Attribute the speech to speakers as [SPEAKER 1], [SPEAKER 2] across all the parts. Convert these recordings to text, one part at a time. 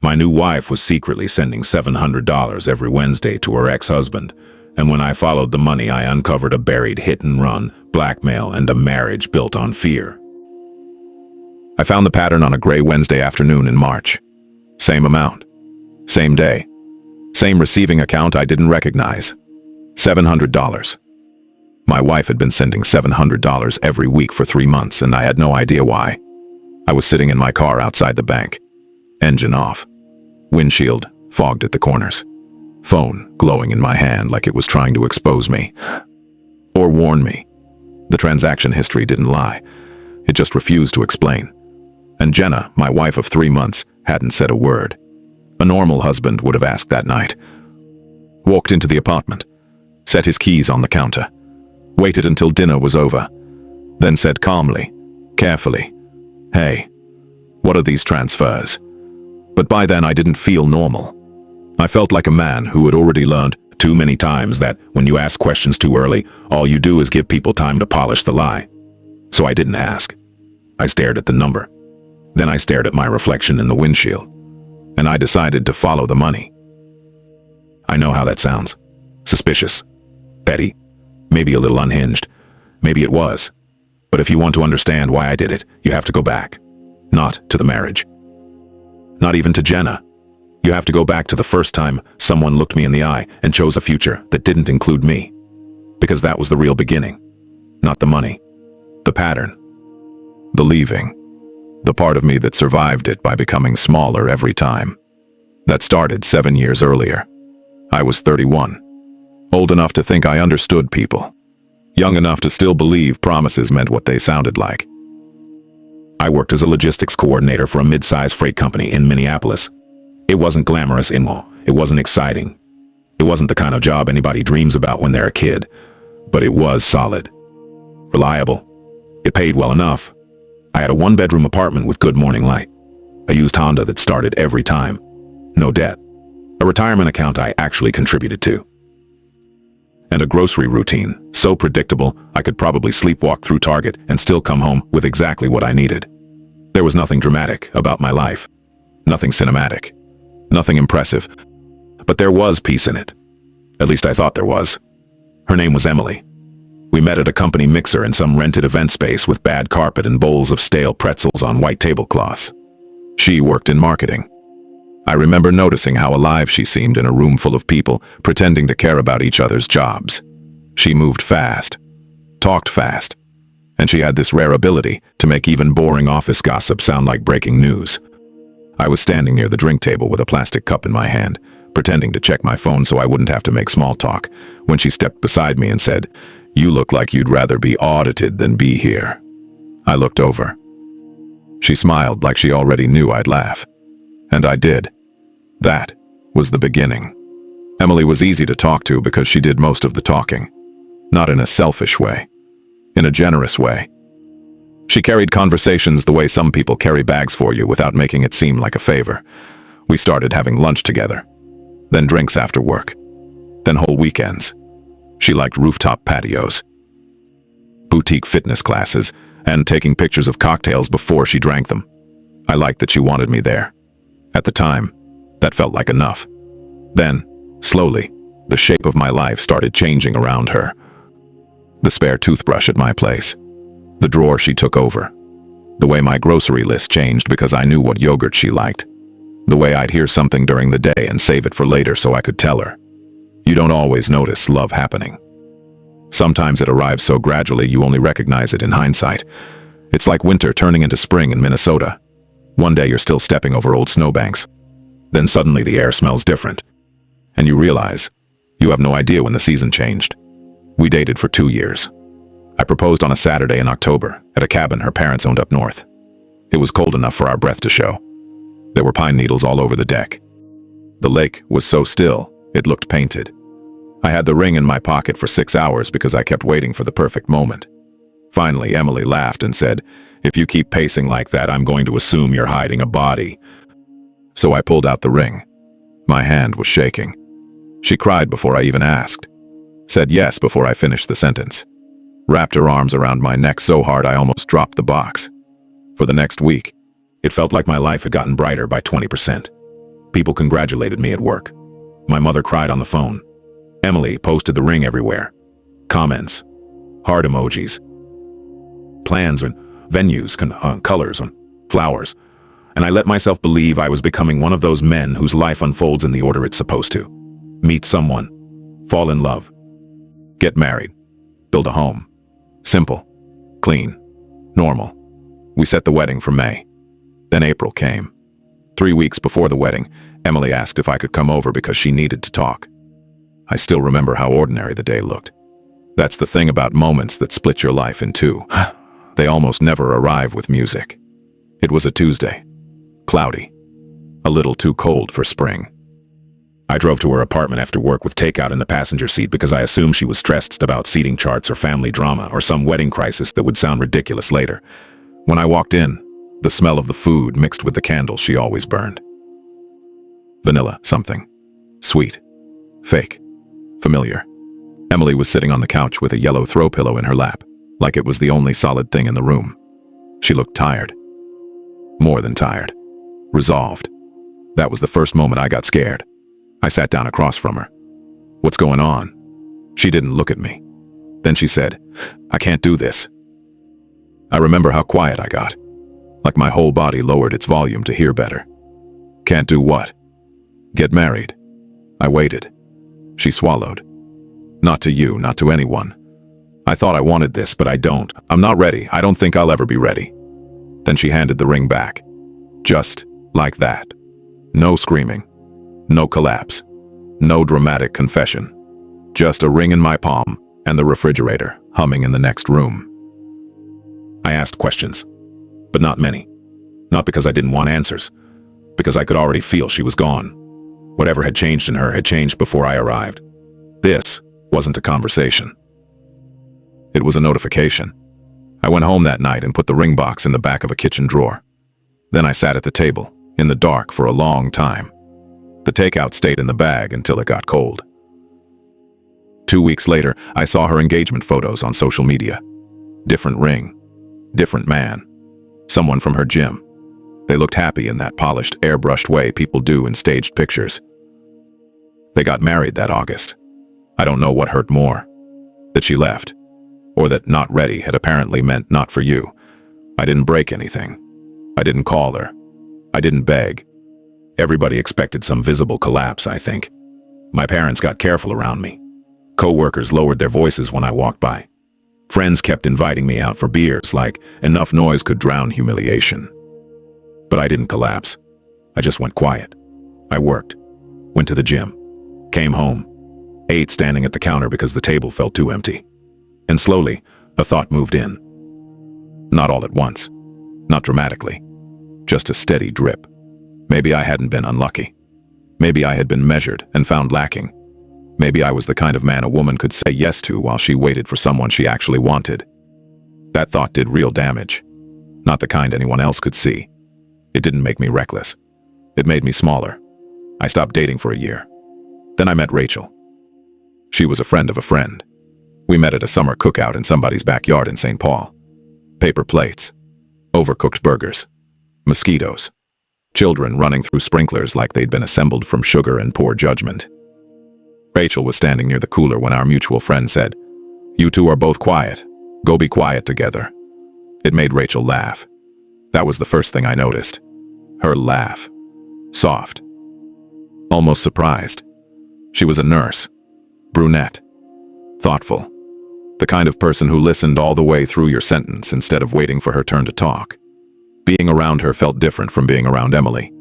[SPEAKER 1] My new wife was secretly sending $700 every Wednesday to her ex-husband, and when I followed the money, I uncovered a buried hit-and-run, blackmail, and a marriage built on fear.
[SPEAKER 2] I found the pattern on a gray Wednesday afternoon in March. Same amount. Same day. Same receiving account I didn't recognize. $700. My wife had been sending $700 every week for 3 months, and I had no idea why. I was sitting in my car outside the bank. Engine off. Windshield fogged at the corners. Phone glowing in my hand like it was trying to expose me. Or warn me. The transaction history didn't lie. It just refused to explain. And Jenna, my wife of 3 months, hadn't said a word. A normal husband would have asked that night. Walked into the apartment. Set his keys on the counter. Waited until dinner was over. Then said calmly, carefully, "Hey, what are these transfers?" But by then I didn't feel normal. I felt like a man who had already learned too many times that when you ask questions too early, all you do is give people time to polish the lie. So I didn't ask. I stared at the number. Then I stared at my reflection in the windshield. And I decided to follow the money. I know how that sounds. Suspicious. Petty. Maybe a little unhinged. Maybe it was. But if you want to understand why I did it, you have to go back. Not to the marriage. Not even to Jenna. You have to go back to the first time someone looked me in the eye and chose a future that didn't include me. Because that was the real beginning. Not the money. The pattern. The leaving. The part of me that survived it by becoming smaller every time. That started 7 years earlier. I was 31. Old enough to think I understood people. Young enough to still believe promises meant what they sounded like. I worked as a logistics coordinator for a mid-size freight company in Minneapolis. It wasn't glamorous anymore. It wasn't exciting. It wasn't the kind of job anybody dreams about when they're a kid. But it was solid. Reliable. It paid well enough. I had a 1-bedroom apartment with good morning light. A used Honda that started every time. No debt. A retirement account I actually contributed to. And a grocery routine, so predictable I could probably sleepwalk through Target and still come home with exactly what I needed. There was nothing dramatic about my life. Nothing cinematic. Nothing impressive. But there was peace in it. At least I thought there was. Her name was Emily. We met at a company mixer in some rented event space with bad carpet and bowls of stale pretzels on white tablecloths. She worked in marketing. I remember noticing how alive she seemed in a room full of people pretending to care about each other's jobs. She moved fast, talked fast, and she had this rare ability to make even boring office gossip sound like breaking news. I was standing near the drink table with a plastic cup in my hand, pretending to check my phone so I wouldn't have to make small talk, when she stepped beside me and said, "You look like you'd rather be audited than be here." I looked over. She smiled like she already knew I'd laugh. And I did. That was the beginning. Emily was easy to talk to because she did most of the talking. Not in a selfish way. In a generous way. She carried conversations the way some people carry bags for you without making it seem like a favor. We started having lunch together. Then drinks after work. Then whole weekends. She liked rooftop patios. Boutique fitness classes, and taking pictures of cocktails before she drank them. I liked that she wanted me there. At the time, that felt like enough. Then, slowly, the shape of my life started changing around her. The spare toothbrush at my place. The drawer she took over. The way my grocery list changed because I knew what yogurt she liked. The way I'd hear something during the day and save it for later so I could tell her. You don't always notice love happening. Sometimes it arrives so gradually you only recognize it in hindsight. It's like winter turning into spring in Minnesota. One day you're still stepping over old snowbanks. Then suddenly the air smells different. And you realize you have no idea when the season changed. We dated for 2 years. I proposed on a Saturday in October at a cabin her parents owned up north. It was cold enough for our breath to show. There were pine needles all over the deck. The lake was so still, it looked painted. I had the ring in my pocket for 6 hours because I kept waiting for the perfect moment. Finally, Emily laughed and said, "If you keep pacing like that, I'm going to assume you're hiding a body." So I pulled out the ring. My hand was shaking. She cried before I even asked. Said yes before I finished the sentence. Wrapped her arms around my neck so hard I almost dropped the box. For the next week, it felt like my life had gotten brighter by 20%.
[SPEAKER 1] People congratulated me at work. My mother cried on the phone. Emily posted the ring everywhere. Comments, heart emojis, plans and venues, colors and flowers. And I let myself believe I was becoming one of those men whose life unfolds in the order it's supposed to. Meet someone, fall in love, get married, build a home. Simple, clean, normal. We set the wedding for May. Then April came. 3 weeks before the wedding, Emily asked if I could come over because she needed to talk. I still remember how ordinary the day looked. That's the thing about moments that split your life in two. They almost never arrive with music. It was a Tuesday. Cloudy. A little too cold for spring. I drove to her apartment after work with takeout in the passenger seat because I assumed she was stressed about seating charts or family drama or some wedding crisis that would sound ridiculous later. When I walked in, the smell of the food mixed with the candle she always burned. Vanilla something. Sweet. Fake. Familiar. Emily was sitting on the couch with a yellow throw pillow in her lap, like it was the only solid thing in the room. She looked tired. More than tired. Resolved. That was the first moment I got scared. I sat down across from her. "What's going on?" She didn't look at me. Then she said, "I can't do this." I remember how quiet I got. Like my whole body lowered its volume to hear better. "Can't do what?" "Get married." I waited. She swallowed. "Not to you, not to anyone. I thought I wanted this, but I don't. I'm not ready. I don't think I'll ever be ready." Then she handed the ring back. Just like that. No screaming. No collapse. No dramatic confession. Just a ring in my palm and the refrigerator humming in the next room. I asked questions, but not many. Not because I didn't want answers, because I could already feel she was gone. Whatever had changed in her had changed before I arrived. This wasn't a conversation. It was a notification. I went home that night and put the ring box in the back of a kitchen drawer. Then I sat at the table, in the dark for a long time. The takeout stayed in the bag until it got cold. 2 weeks later, I saw her engagement photos on social media. Different ring. Different man. Someone from her gym. They looked happy in that polished, airbrushed way people do in staged pictures. They got married that August. I don't know what hurt more. That she left. Or that not ready had apparently meant not for you. I didn't break anything. I didn't call her. I didn't beg. Everybody expected some visible collapse, I think. My parents got careful around me. Co-workers lowered their voices when I walked by. Friends kept inviting me out for beers, like enough noise could drown humiliation. But I didn't collapse. I just went quiet. I worked. Went to the gym. Came home. Ate standing at the counter because the table felt too empty. And slowly, a thought moved in. Not all at once. Not dramatically. Just a steady drip. Maybe I hadn't been unlucky. Maybe I had been measured and found lacking. Maybe I was the kind of man a woman could say yes to while she waited for someone she actually wanted. That thought did real damage. Not the kind anyone else could see. It didn't make me reckless. It made me smaller. I stopped dating for a year. Then I met Rachel. She was a friend of a friend. We met at a summer cookout in somebody's backyard in St. Paul. Paper plates. Overcooked burgers. Mosquitoes. Children running through sprinklers like they'd been assembled from sugar and poor judgment. Rachel was standing near the cooler when our mutual friend said, "You two are both quiet. Go be quiet together." It made Rachel laugh. That was the first thing I noticed. Her laugh. Soft. Almost surprised. She was a nurse. Brunette. Thoughtful. The kind of person who listened all the way through your sentence instead of waiting for her turn to talk. Being around her felt different from being around Emily.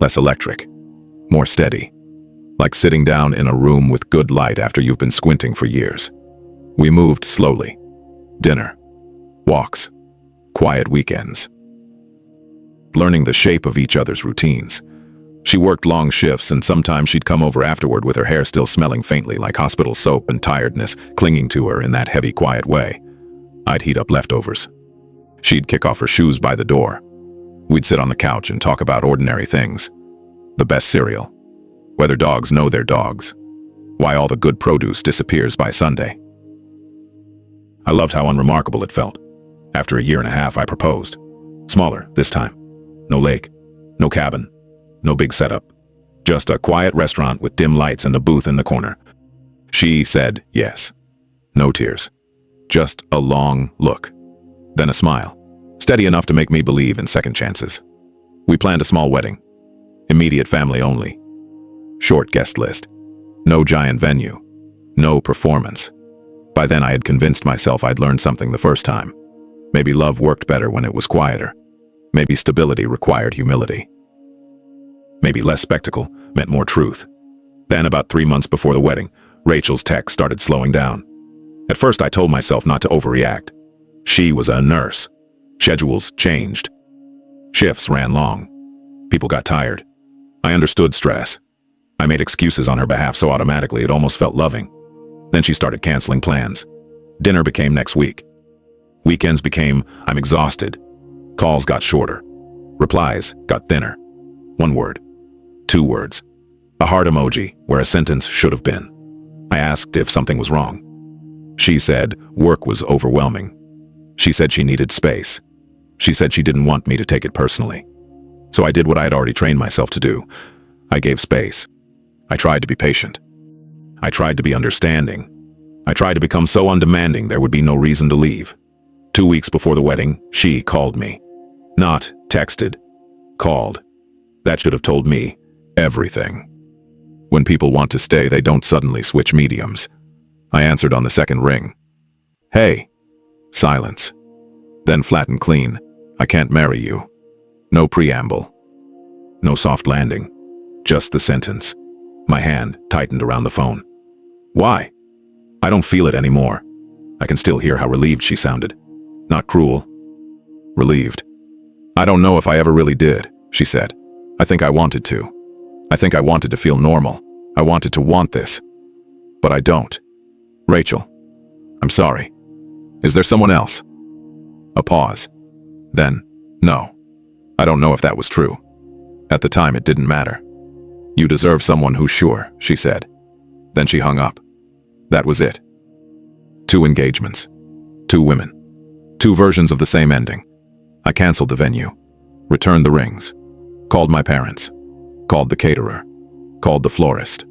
[SPEAKER 1] Less electric. More steady. Like sitting down in a room with good light after you've been squinting for years. We moved slowly. Dinner. Walks. Quiet weekends. Learning the shape of each other's routines. She worked long shifts and sometimes she'd come over afterward with her hair still smelling faintly like hospital soap and tiredness clinging to her in that heavy, quiet way. I'd heat up leftovers. She'd kick off her shoes by the door. We'd sit on the couch and talk about ordinary things. The best cereal. Whether dogs know they're dogs. Why all the good produce disappears by Sunday. I loved how unremarkable it felt. After a year and a half, I proposed. Smaller, this time. No lake. No cabin. No big setup. Just a quiet restaurant with dim lights and a booth in the corner. She said yes. No tears. Just a long look. Then a smile. Steady enough to make me believe in second chances. We planned a small wedding. Immediate family only. Short guest list. No giant venue. No performance. By then I had convinced myself I'd learned something the first time. Maybe love worked better when it was quieter. Maybe stability required humility. Maybe less spectacle meant more truth. Then, about 3 months before the wedding, Rachel's text started slowing down. At first I told myself not to overreact. She was a nurse. Schedules changed. Shifts ran long. People got tired. I understood stress. I made excuses on her behalf so automatically it almost felt loving. Then she started canceling plans. Dinner became next week. Weekends became, I'm exhausted. Calls got shorter. Replies got thinner. 1 word. 2 words. A heart emoji where a sentence should have been. I asked if something was wrong. She said work was overwhelming. She said she needed space. She said she didn't want me to take it personally. So I did what I had already trained myself to do. I gave space. I tried to be patient. I tried to be understanding. I tried to become so undemanding there would be no reason to leave. 2 weeks before the wedding, she called me. Not texted. Called. That should have told me everything. When people want to stay, they don't suddenly switch mediums. I answered on the second ring. Hey. Silence. Then flat and clean. I can't marry you. No preamble. No soft landing. Just the sentence. My hand tightened around the phone. Why? I don't feel it anymore. I can still hear how relieved she sounded. Not cruel. Relieved. I don't know if I ever really did, she said. I think I wanted to. I think I wanted to feel normal. I wanted to want this. But I don't. Rachel. I'm sorry. Is there someone else? A pause. Then, no. I don't know if that was true. At the time, it didn't matter. You deserve someone who's sure, she said. Then she hung up. That was it. 2 engagements. 2 women. 2 versions of the same ending. I canceled the venue. Returned the rings. Called my parents. Called the caterer. Called the florist.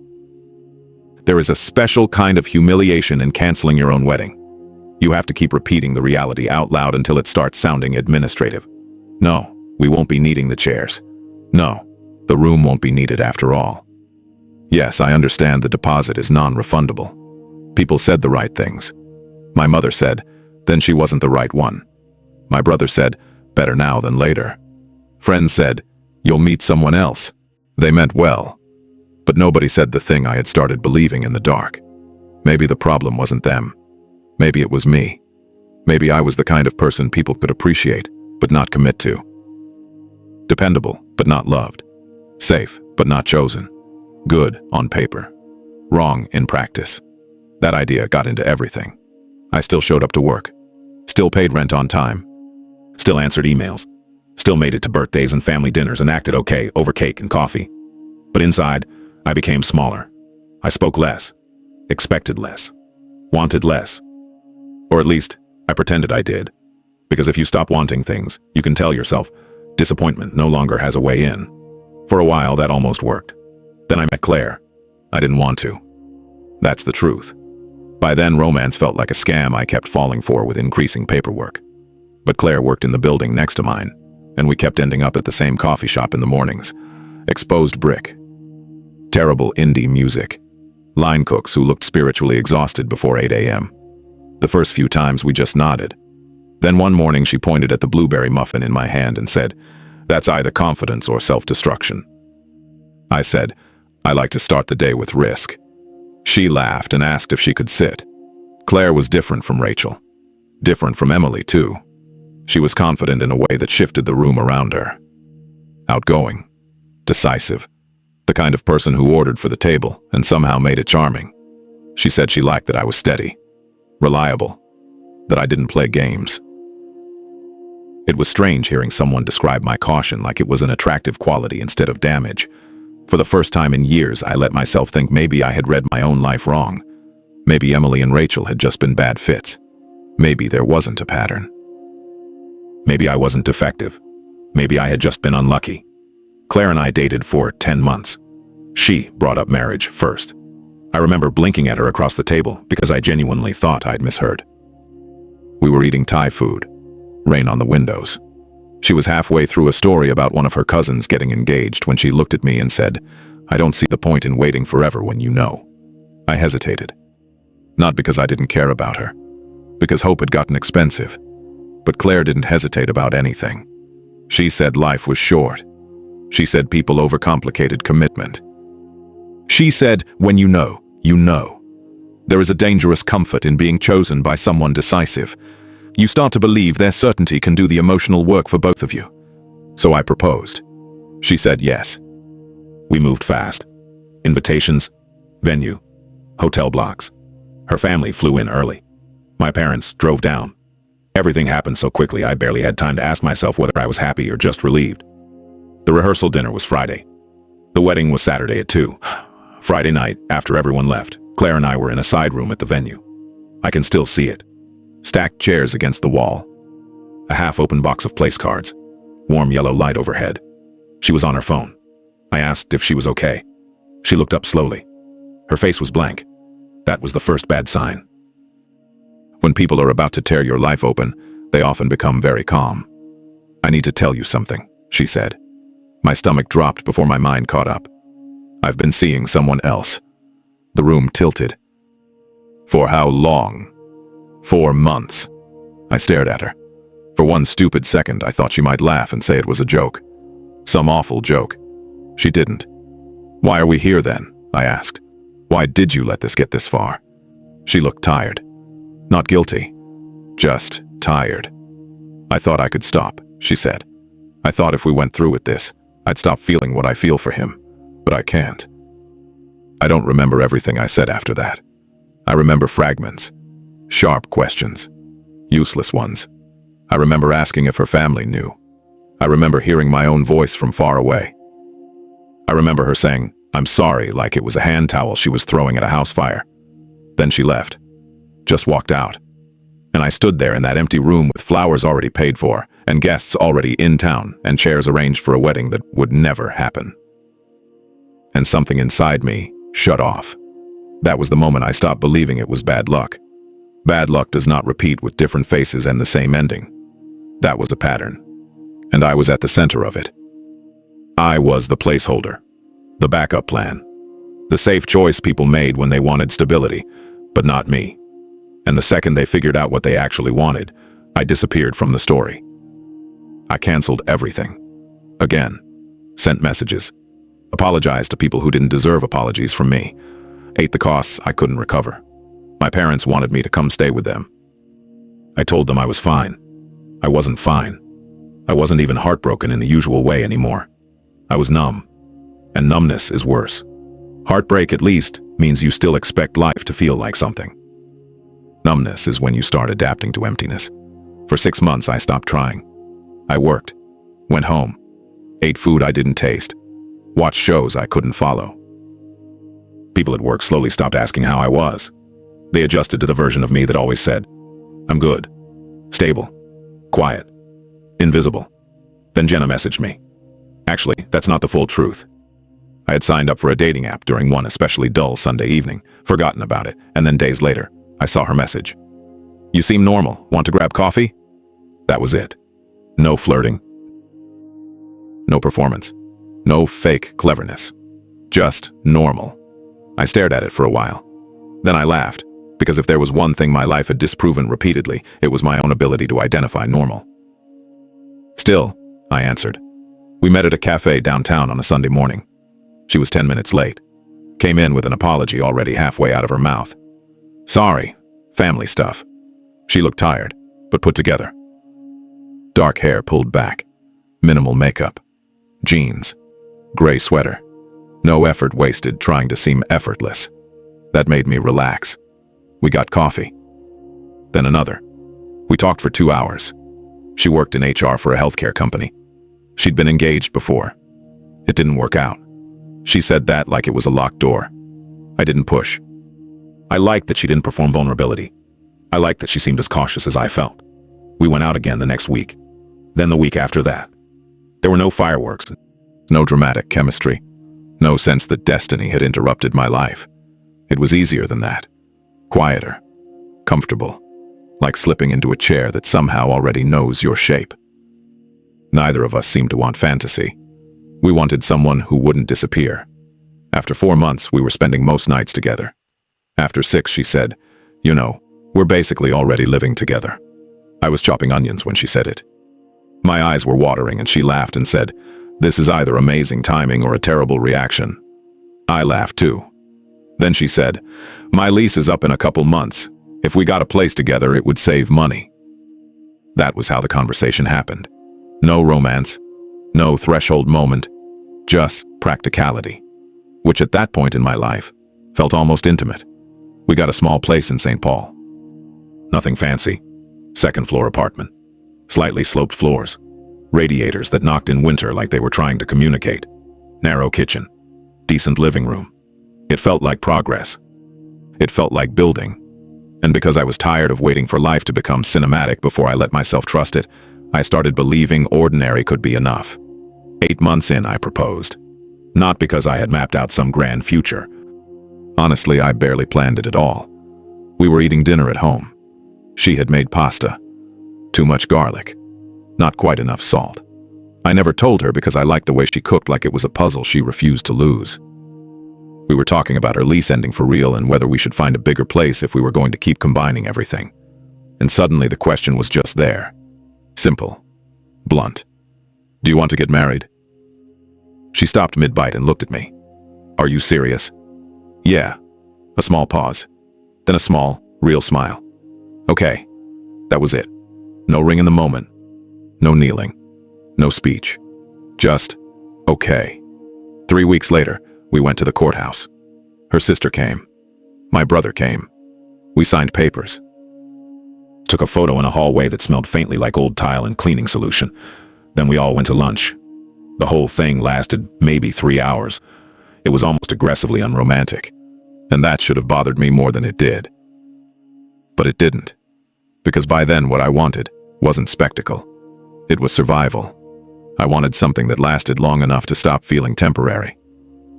[SPEAKER 1] There is a special kind of humiliation in canceling your own wedding. You have to keep repeating the reality out loud until it starts sounding administrative. No, we won't be needing the chairs. No, the room won't be needed after all. Yes, I understand the deposit is non-refundable. People said the right things. My mother said, then she wasn't the right one. My brother said, better now than later. Friends said, you'll meet someone else. They meant well. But nobody said the thing I had started believing in the dark. Maybe the problem wasn't them. Maybe it was me. Maybe I was the kind of person people could appreciate, but not commit to. Dependable, but not loved. Safe, but not chosen. Good on paper. Wrong in practice. That idea got into everything. I still showed up to work. Still paid rent on time. Still answered emails. Still made it to birthdays and family dinners and acted okay over cake and coffee. But inside, I became smaller. I spoke less. Expected less. Wanted less. Or at least, I pretended I did. Because if you stop wanting things, you can tell yourself, disappointment no longer has a way in. For a while, that almost worked. Then I met Claire. I didn't want to. That's the truth. By then, romance felt like a scam I kept falling for with increasing paperwork. But Claire worked in the building next to mine, and we kept ending up at the same coffee shop in the mornings. Exposed brick. Terrible indie music. Line cooks who looked spiritually exhausted before 8 a.m. The first few times we just nodded. Then one morning she pointed at the blueberry muffin in my hand and said, "That's either confidence or self-destruction." I said, "I like to start the day with risk." She laughed and asked if she could sit. Claire was different from Rachel. Different from Emily, too. She was confident in a way that shifted the room around her. Outgoing. Decisive. The kind of person who ordered for the table and somehow made it charming. She said she liked that I was steady. Reliable. That I didn't play games. It was strange hearing someone describe my caution like it was an attractive quality instead of damage. For the first time in years, I let myself think maybe I had read my own life wrong. Maybe Emily and Rachel had just been bad fits. Maybe there wasn't a pattern. Maybe I wasn't defective. Maybe I had just been unlucky. Claire and I dated for 10 months. She brought up marriage first. I remember blinking at her across the table because I genuinely thought I'd misheard.
[SPEAKER 2] We were eating Thai food. Rain on the windows. She was halfway through a story about one of her cousins getting engaged when she looked at me and said, "I don't see the point in waiting forever when you know." I hesitated. Not because I didn't care about her, because hope had gotten expensive. But Claire didn't hesitate about anything. She said life was short. She said people overcomplicated commitment. She said, when you know, you know. There is a dangerous comfort in being chosen by someone decisive. You start to believe their certainty can do the emotional work for both of you. So I proposed. She said yes.
[SPEAKER 1] We moved fast. Invitations, venue, hotel blocks. Her family flew in early. My parents drove down. Everything happened so quickly I barely had time to ask myself whether I was happy or just relieved. The rehearsal dinner was Friday. The wedding was Saturday at 2. Friday night, after everyone left, Claire and I were in a side room at the venue. I can still see it. Stacked chairs against the wall. A half-open box of place cards. Warm yellow light overhead. She was on her phone. I asked if she was okay. She looked up slowly. Her face was blank. That was the first bad sign.
[SPEAKER 2] When people are about to tear your life open, they often become very calm. "I need to tell you something," she said. My stomach dropped before my mind caught up. "I've been seeing someone else." The room tilted. "For how long?" "4 months." I stared at her. For one stupid second, I thought she might laugh and say it was a joke. Some awful joke. She didn't. "Why are we here then?" I asked. "Why did you let this get this far?" She looked tired. Not guilty. Just tired. "I thought I could stop," she said. "I thought if we went through with this, I'd stop feeling what I feel for him. But I can't." I don't remember everything I said after that. I remember fragments. Sharp questions. Useless ones. I remember asking if her family knew. I remember hearing my own voice from far away. I remember her saying, "I'm sorry," like it was a hand towel she was throwing at a house fire. Then she left. Just walked out. And I stood there in that empty room with flowers already paid for, and guests already in town, and chairs arranged for a wedding that would never happen. And something inside me shut off. That was the moment I stopped believing it was bad luck. Bad luck does not repeat with different faces and the same ending. That was a pattern. And I was at the center of it. I was the placeholder. The backup plan. The safe choice people made when they wanted stability, but not me. And the second they figured out what they actually wanted, I disappeared from the story. I canceled everything. Again. Sent messages. Apologized to people who didn't deserve apologies from me. Ate the costs I couldn't recover. My parents wanted me to come stay with them. I told them I was fine. I wasn't fine. I wasn't even heartbroken in the usual way anymore. I was numb. And numbness is worse. Heartbreak, at least, means you still expect life to feel like something. Numbness is when you start adapting to emptiness. For 6 months, I stopped trying. I worked. Went home. Ate food I didn't taste. Watched shows I couldn't follow. People at work slowly stopped asking how I was. They adjusted to the version of me that always said, "I'm good. Stable. Quiet. Invisible." Then Jenna messaged me. Actually, that's not the full truth. I had signed up for a dating app during one especially dull Sunday evening, forgotten about it, and then days later, I saw her message. "You seem normal. Want to grab coffee?" That was it. No flirting. No performance. No fake cleverness. Just normal. I stared at it for a while. Then I laughed, because if there was one thing my life had disproven repeatedly, it was my own ability to identify normal. "Still," I answered. We met at a cafe downtown on a Sunday morning. She was 10 minutes late. Came in with an apology already halfway out of her mouth. "Sorry. Family stuff." She looked tired, but put together. Dark hair pulled back. Minimal makeup. Jeans. Gray sweater. No effort wasted trying to seem effortless. That made me relax. We got coffee. Then another. We talked for 2 hours. She worked in HR for a healthcare company. She'd been engaged before. It didn't work out. She said that like it was a locked door. I didn't push. I liked that she didn't perform vulnerability. I liked that she seemed as cautious as I felt. We went out again the next week. Then the week after that. There were no fireworks. No dramatic chemistry. No sense that destiny had interrupted my life. It was easier than that. Quieter. Comfortable. Like slipping into a chair that somehow already knows your shape. Neither of us seemed to want fantasy. We wanted someone who wouldn't disappear. After 4 months, we were spending most nights together. After 6, she said, "You know, we're basically already living together." I was chopping onions when she said it. My eyes were watering and she laughed and said, "This is either amazing timing or a terrible reaction." I laughed too. Then she said, "My lease is up in a couple months. If we got a place together, it would save money." That was how the conversation happened. No romance, no threshold moment, just practicality, which at that point in my life felt almost intimate. We got a small place in St. Paul. Nothing fancy. Second floor apartment. Slightly sloped floors. Radiators that knocked in winter like they were trying to communicate. Narrow kitchen. Decent living room. It felt like progress. It felt like building. And because I was tired of waiting for life to become cinematic before I let myself trust it, I started believing ordinary could be enough. 8 months in, I proposed. Not because I had mapped out some grand future. Honestly, I barely planned it at all. We were eating dinner at home. She had made pasta. Too much garlic. Not quite enough salt. I never told her because I liked the way she cooked, like it was a puzzle she refused to lose. We were talking about her lease ending for real and whether we should find a bigger place if we were going to keep combining everything. And suddenly the question was just there. Simple. Blunt. "Do you want to get married?" She stopped mid-bite and looked at me. "Are you serious?" "Yeah." A small pause. Then a small, real smile. "Okay." That was it. No ring in the moment. No kneeling. No speech. Just, okay. 3 weeks later, we went to the courthouse. Her sister came. My brother came. We signed papers. Took a photo in a hallway that smelled faintly like old tile and cleaning solution. Then we all went to lunch. The whole thing lasted maybe 3 hours. It was almost aggressively unromantic. And that should have bothered me more than it did. But it didn't. Because by then what I wanted wasn't spectacle. It was survival. I wanted something that lasted long enough to stop feeling temporary.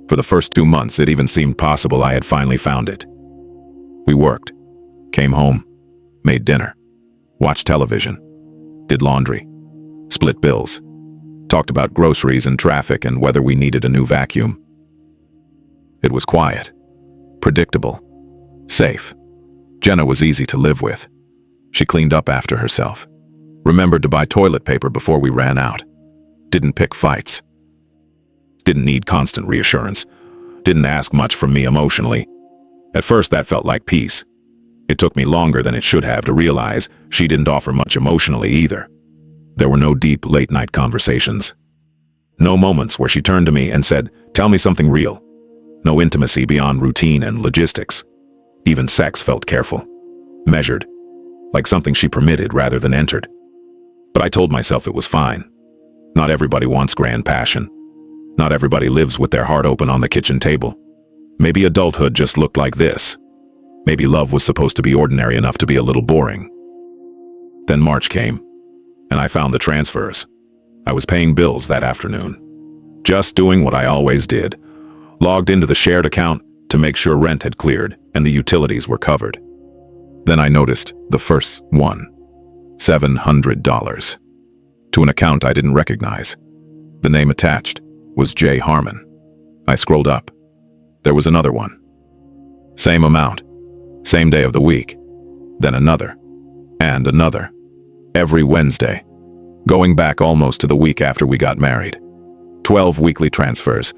[SPEAKER 2] For the first 2 months, it even seemed possible I had finally found it. We worked. Came home. Made dinner. Watched television. Did laundry. Split bills. Talked about groceries and traffic and whether we needed a new vacuum. It was quiet. Predictable. Safe. Jenna was easy to live with. She cleaned up after herself. Remembered to buy toilet paper before we ran out. Didn't pick fights. Didn't need constant reassurance. Didn't ask much from me emotionally. At first that felt like peace. It took me longer than it should have to realize she didn't offer much emotionally either. There were no deep late-night conversations. No moments where she turned to me and said, "Tell me something real." No intimacy beyond routine and logistics. Even sex felt careful. Measured. Like something she permitted rather than entered. But I told myself it was fine. Not everybody wants grand passion. Not everybody lives with their heart open on the kitchen table. Maybe adulthood just looked like this. Maybe love was supposed to be ordinary enough to be a little boring. Then March came, and I found the transfers. I was paying bills that afternoon. Just doing what I always did. Logged into the shared account to make sure rent had cleared and the utilities were covered. Then I noticed the first one. $700. To an account I didn't recognize. The name attached was J. Harmon. I scrolled up. There was another one. Same amount. Same day of the week. Then another. And another. Every Wednesday. Going back almost to the week after we got married. 12 weekly transfers.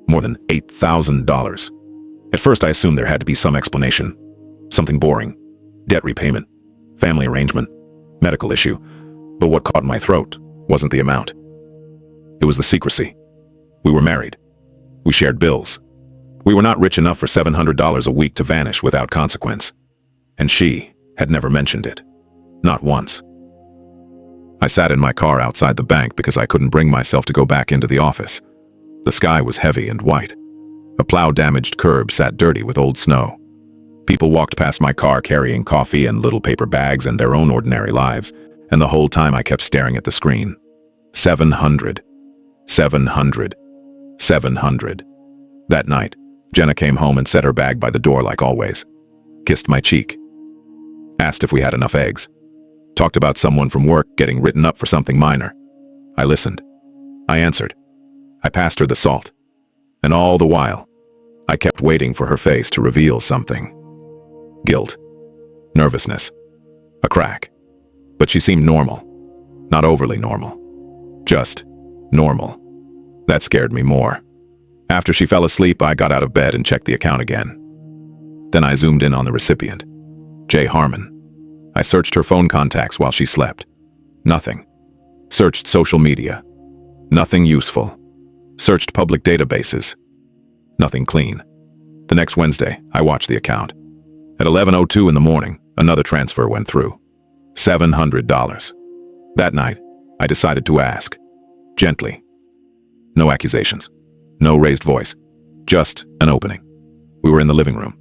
[SPEAKER 2] More than $8,000. At first I assumed there had to be some explanation. Something boring. Debt repayment. Family arrangement. Medical issue. But what caught my throat wasn't the amount. It was the secrecy. We were married. We shared bills. We were not rich enough for $700 a week to vanish without consequence. And she had never mentioned it. Not once. I sat in my car outside the bank because I couldn't bring myself to go back into the office. The sky was heavy and white. A plow-damaged curb sat dirty with old snow. People walked past my car carrying coffee and little paper bags and their own ordinary lives, and the whole time I kept staring at the screen. 700. 700. $700. That night, Jenna came home and set her bag by the door like always. Kissed my cheek. Asked if we had enough eggs. Talked about someone from work getting written up for something minor. I listened. I answered. I passed her the salt. And all the while, I kept waiting for her face to reveal something. Guilt. Nervousness. A crack. But she seemed normal. Not overly normal. Just normal. That scared me more. After she fell asleep, I got out of bed and checked the account again. Then I zoomed in on the recipient. J. Harmon. I searched her phone contacts while she slept. Nothing. Searched social media. Nothing useful. Searched public databases. Nothing clean. The next Wednesday, I watched the account. At 11:02 in the morning, another transfer went through. $700. That night, I decided to ask. Gently. No accusations. No raised voice. Just an opening. We were in the living room.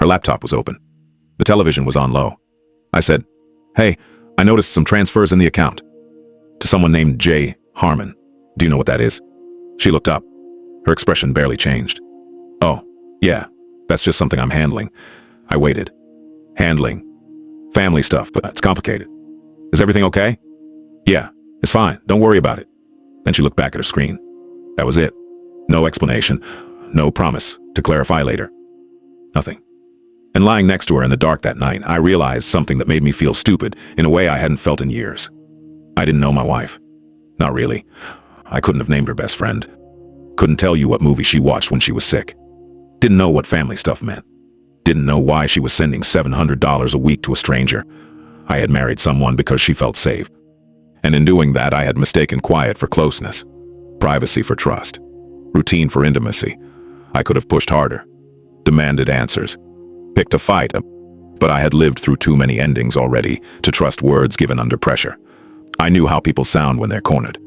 [SPEAKER 2] Her laptop was open. The television was on low. I said, "Hey, I noticed some transfers in the account. To someone named J. Harmon. Do you know what that is?" She looked up. Her expression barely changed. "Oh, yeah, that's just something I'm handling." I waited. Handling. Family stuff, but it's complicated. "Is everything okay?" "Yeah, it's fine. Don't worry about it." Then she looked back at her screen. That was it. No explanation. No promise to clarify later. Nothing. And lying next to her in the dark that night, I realized something that made me feel stupid in a way I hadn't felt in years. I didn't know my wife. Not really. I couldn't have named her best friend. Couldn't tell you what movie she watched when she was sick. Didn't know what family stuff meant. Didn't know why she was sending $700 a week to a stranger. I had married someone because she felt safe. And in doing that, I had mistaken quiet for closeness, privacy for trust, routine for intimacy. I could have pushed harder, demanded answers, picked a fight, but I had lived through too many endings already to trust words given under pressure. I knew how people sound when they're cornered.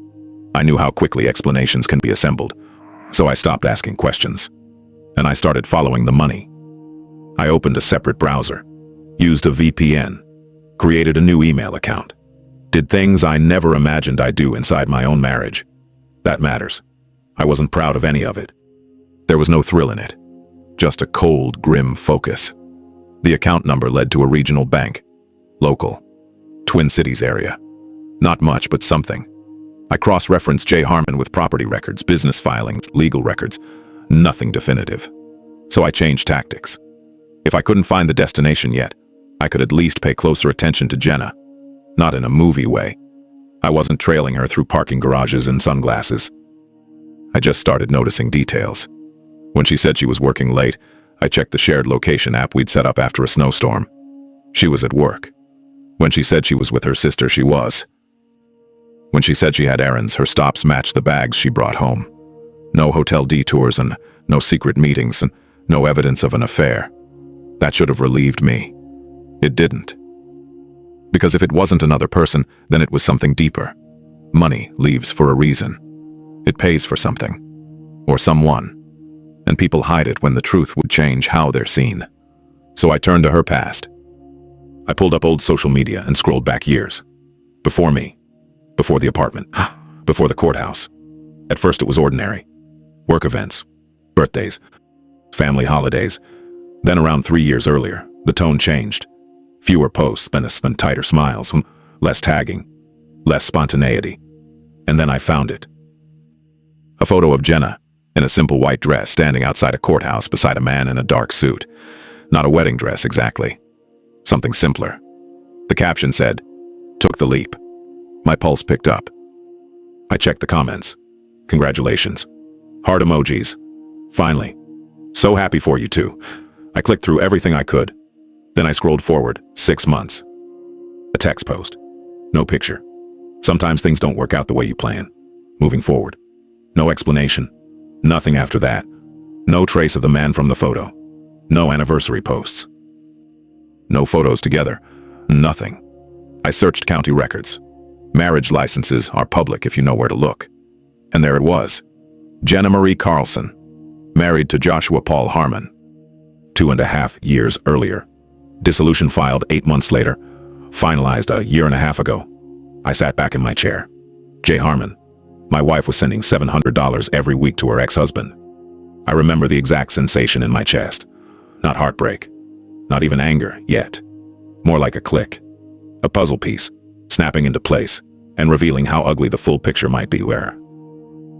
[SPEAKER 2] I knew how quickly explanations can be assembled, so I stopped asking questions. And I started following the money. I opened a separate browser, used a VPN, created a new email account, did things I never imagined I'd do inside my own marriage. That matters. I wasn't proud of any of it. There was no thrill in it, just a cold, grim focus. The account number led to a regional bank, local, Twin Cities area. Not much, but something. I cross-referenced J. Harmon with property records, business filings, legal records. Nothing definitive. So I changed tactics. If I couldn't find the destination yet, I could at least pay closer attention to Jenna. Not in a movie way. I wasn't trailing her through parking garages and sunglasses. I just started noticing details. When she said she was working late, I checked the shared location app we'd set up after a snowstorm. She was at work. When she said she was with her sister, she was. When she said she had errands, her stops matched the bags she brought home. No hotel detours and no secret meetings and no evidence of an affair. That should have relieved me. It didn't. Because if it wasn't another person, then it was something deeper. Money leaves for a reason. It pays for something. Or someone. And people hide it when the truth would change how they're seen. So I turned to her past. I pulled up old social media and scrolled back years. Before me. Before the apartment. Before the courthouse. At first it was ordinary. Work events. Birthdays. Family holidays. Then around 3 years earlier, the tone changed. Fewer posts and tighter smiles, less tagging, less spontaneity. And then I found it. A photo of Jenna, in a simple white dress, standing outside a courthouse beside a man in a dark suit. Not a wedding dress exactly. Something simpler. The caption said, "Took the leap." My pulse picked up. I checked the comments. Congratulations. Heart emojis. Finally. So happy for you two. I clicked through everything I could. Then I scrolled forward 6 months. A text post. No picture. Sometimes things don't work out the way you plan. Moving forward. No explanation. Nothing after that. No trace of the man from the photo. No anniversary posts. No photos together. Nothing. I searched county records. Marriage licenses are public if you know where to look. And there it was. Jenna Marie Carlson. Married to Joshua Paul Harmon. 2.5 years earlier. Dissolution filed 8 months later. Finalized a year and a half ago. I sat back in my chair. J. Harmon.
[SPEAKER 1] My wife was sending $700 every week to her ex-husband. I remember the exact sensation in my chest. Not heartbreak. Not even anger, yet. More like a click. A puzzle piece, snapping into place, and revealing how ugly the full picture might be where.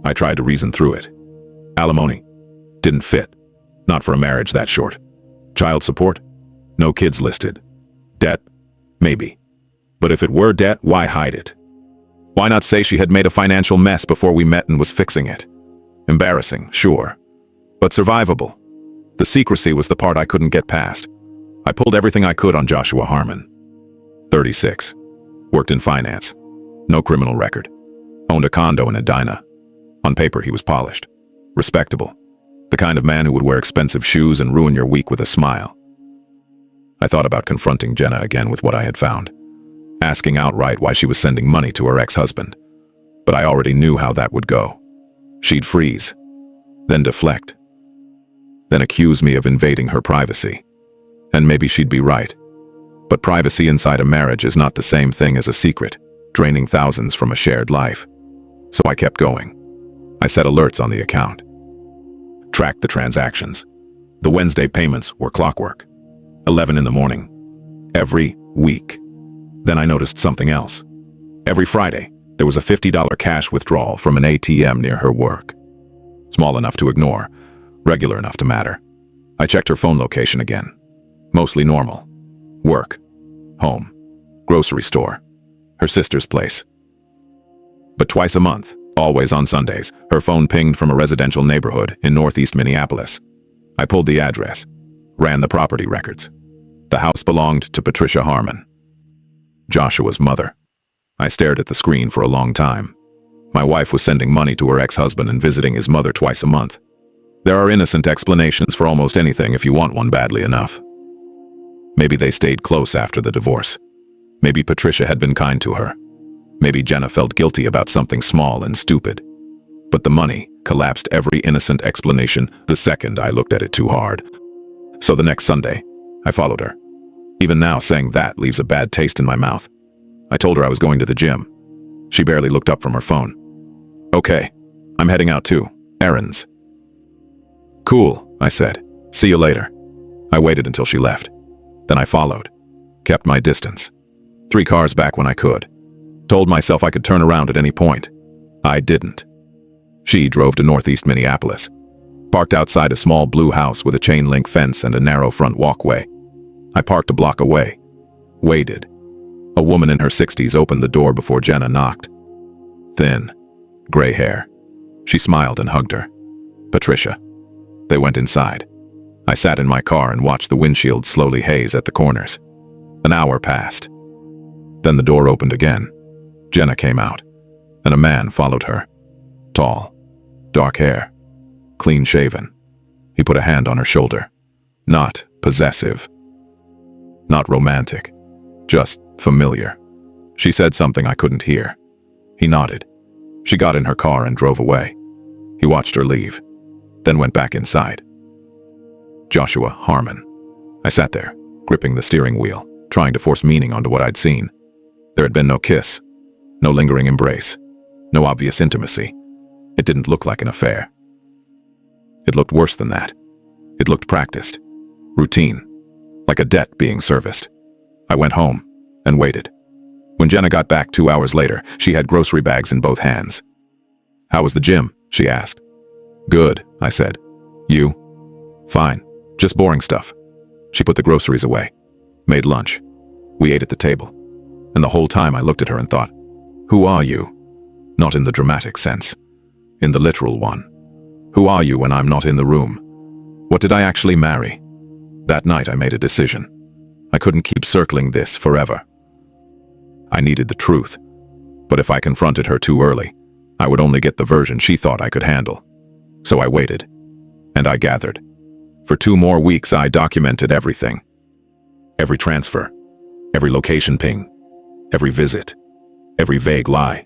[SPEAKER 1] I tried to reason through it. Alimony. Didn't fit. Not for a marriage that short. Child support? No kids listed. Debt? Maybe. But if it were debt, why hide it? Why not say she had made a financial mess before we met and was fixing it? Embarrassing, sure. But survivable. The secrecy was the part I couldn't get past. I pulled everything I could on Joshua Harmon. 36. Worked in finance. No criminal record. Owned a condo in Edina. On paper, he was polished. Respectable. The kind of man who would wear expensive shoes and ruin your week with a smile. I thought about confronting Jenna again with what I had found. Asking outright why she was sending money to her ex-husband. But I already knew how that would go. She'd freeze. Then deflect. Then accuse me of invading her privacy. And maybe she'd be right. But privacy inside a marriage is not the same thing as a secret, draining thousands from a shared life. So I kept going. I set alerts on the account. Tracked the transactions. The Wednesday payments were clockwork. 11 in the morning. Every week. Then I noticed something else. Every Friday, there was a $50 cash withdrawal from an ATM near her work. Small enough to ignore, regular enough to matter. I checked her phone location again. Mostly normal. Work. Home. Grocery store. Her sister's place. But twice a month, always on Sundays, her phone pinged from a residential neighborhood in northeast Minneapolis. I pulled the address. Ran the property records. The house belonged to Patricia Harmon. Joshua's mother. I stared at the screen for a long time. My wife was sending money to her ex-husband and visiting his mother twice a month. There are innocent explanations for almost anything if you want one badly enough. Maybe they stayed close after the divorce. Maybe Patricia had been kind to her. Maybe Jenna felt guilty about something small and stupid. But the money collapsed every innocent explanation the second I looked at it too hard. So the next Sunday, I followed her. Even now, saying that leaves a bad taste in my mouth. I told her I was going to the gym. She barely looked up from her phone. Okay, I'm heading out too. Errands. Cool, I said. See you later. I waited until she left. Then I followed. Kept my distance. 3 cars back when I could. Told myself I could turn around at any point. I didn't. She drove to northeast Minneapolis. Parked outside a small blue house with a chain-link fence and a narrow front walkway. I parked a block away. Waited. A woman in her 60s opened the door before Jenna knocked. Thin. Gray hair. She smiled and hugged her. Patricia. They went inside. I sat in my car and watched the windshield slowly haze at the corners. An hour passed. Then the door opened again. Jenna came out, and a man followed her. Tall. Dark hair. Clean-shaven. He put a hand on her shoulder. Not possessive. Not romantic. Just familiar. She said something I couldn't hear. He nodded. She got in her car and drove away. He watched her leave, then went back inside. Joshua Harmon. I sat there, gripping the steering wheel, trying to force meaning onto what I'd seen. There had been no kiss, no lingering embrace, no obvious intimacy. It didn't look like an affair. It looked worse than that. It looked practiced, routine, like a debt being serviced. I went home and waited. When Jenna got back 2 hours later, she had grocery bags in both hands. How was the gym? She asked. Good, I said. You? Fine, just boring stuff. She put the groceries away, made lunch. We ate at the table. And the whole time I looked at her and thought, who are you? Not in the dramatic sense, in the literal one. Who are you when I'm not in the room? What did I actually marry? That night I made a decision. I couldn't keep circling this forever. I needed the truth, but if I confronted her too early, I would only get the version she thought I could handle. So I waited, and I gathered. For 2 more weeks I documented everything. Every transfer, every location ping, every visit, every vague lie.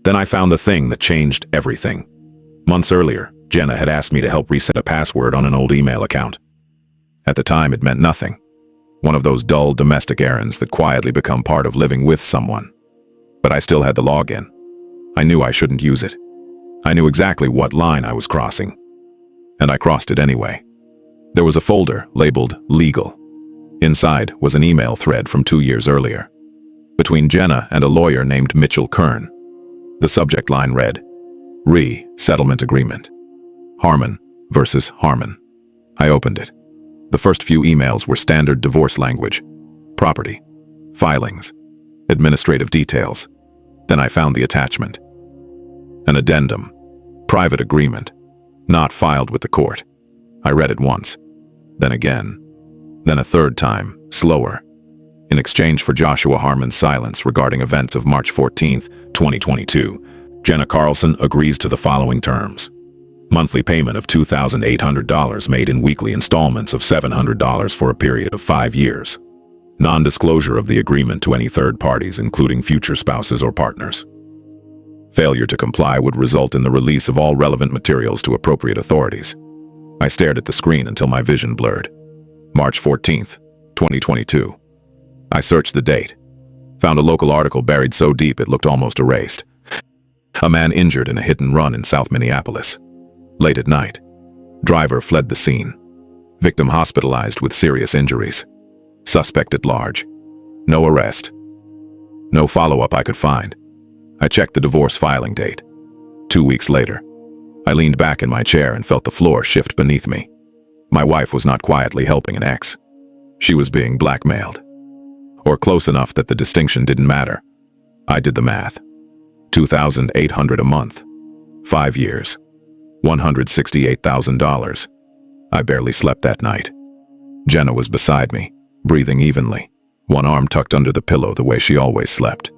[SPEAKER 1] Then I found the thing that changed everything. Months earlier, Jenna had asked me to help reset a password on an old email account. At the time, it meant nothing. One of those dull domestic errands that quietly become part of living with someone. But I still had the login. I knew I shouldn't use it.
[SPEAKER 2] I knew exactly what line I was crossing, and I crossed it anyway. There was a folder labeled Legal. Inside was an email thread from 2 years earlier, between Jenna and a lawyer named Mitchell Kern. The subject line read, Settlement Agreement. Harmon versus Harmon. I opened it. The first few emails were standard divorce language. Property, filings, administrative details. Then I found the attachment. An addendum. Private agreement. Not filed with the court. I read it once. Then again. Then a third time, slower. In exchange for Joshua Harmon's silence regarding events of March 14, 2022, Jenna Carlson agrees to the following terms. Monthly payment of $2,800 made in weekly installments of $700 for a period of 5 years. Non-disclosure of the agreement to any third parties, including future spouses or partners. Failure to comply would result in the release of all relevant materials to appropriate authorities. I stared at the screen until my vision blurred. March 14, 2022. I searched the date. Found a local article buried so deep it looked almost erased. A man injured in a hit and run in South Minneapolis. Late at night. Driver fled the scene. Victim hospitalized with serious injuries. Suspect at large. No arrest. No follow-up I could find. I checked the divorce filing date. 2 weeks later. I leaned back in my chair and felt the floor shift beneath me. My wife was not quietly helping an ex. She was being blackmailed. Or close enough that the distinction didn't matter. I did the math. $2,800 a month. 5 years. $168,000. I barely slept that night. Jenna was beside me, breathing evenly, one arm tucked under the pillow the way she always slept.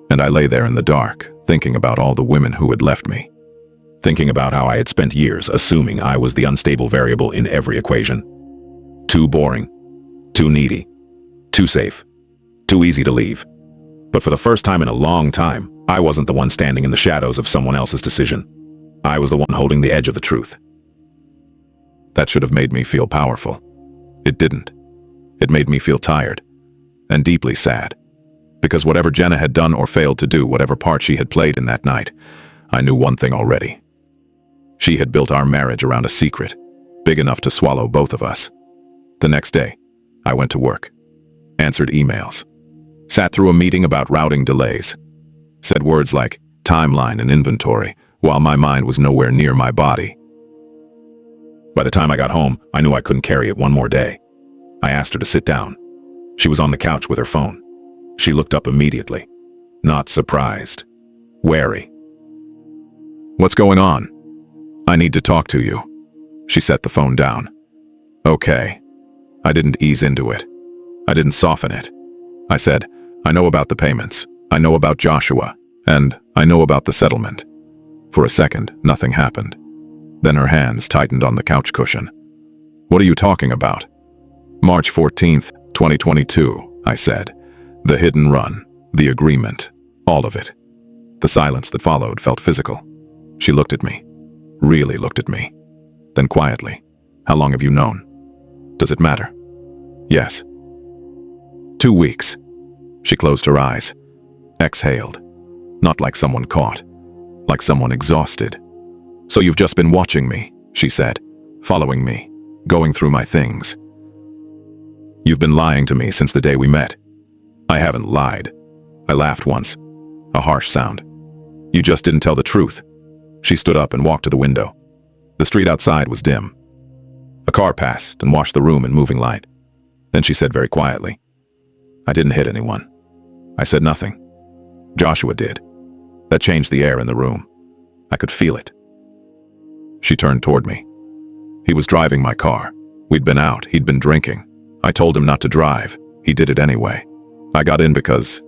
[SPEAKER 2] And I lay there in the dark, thinking about all the women who had left me. Thinking about how I had spent years assuming I was the unstable variable in every equation. Too boring. Too needy. Too safe. Too easy to leave. But for the first time in a long time, I wasn't the one standing in the shadows of someone else's decision. I was the one holding the edge of the truth. That should have made me feel powerful. It didn't. It made me feel tired. And deeply sad. Because whatever Jenna had done or failed to do, whatever part she had played in that night, I knew one thing already. She had built our marriage around a secret, big enough to swallow both of us. The next day, I went to work. Answered emails. Sat through a meeting about routing delays. Said words like timeline and inventory, while my mind was nowhere near my body. By the time I got home, I knew I couldn't carry it one more day. I asked her to sit down. She was on the couch with her phone. She looked up immediately. Not surprised. Wary. What's going on? I need to talk to you. She set the phone down. Okay. I didn't ease into it. I didn't soften it. I said, I know about the payments. I know about Joshua. And I know about the settlement. For a second, nothing happened. Then her hands tightened on the couch cushion. What are you talking about? March 14th, 2022, I said. The hit and run, the agreement, all of it. The silence that followed felt physical. She looked at me. Really looked at me. Then quietly, how long have you known? Does it matter? Yes. 2 weeks. She closed her eyes. Exhaled. Not like someone caught. Like someone exhausted. So you've just been watching me, she said. Following me. Going through my things. You've been lying to me since the day we met. I haven't lied. I laughed once. A harsh sound. You just didn't tell the truth. She stood up and walked to the window. The street outside was dim. A car passed and washed the room in moving light. Then she said very quietly, I didn't hit anyone. I said nothing. Joshua did. That changed the air in the room. I could feel it. She turned toward me. He was driving my car. We'd been out. He'd been drinking. I told him not to drive. He did it anyway. I got in because...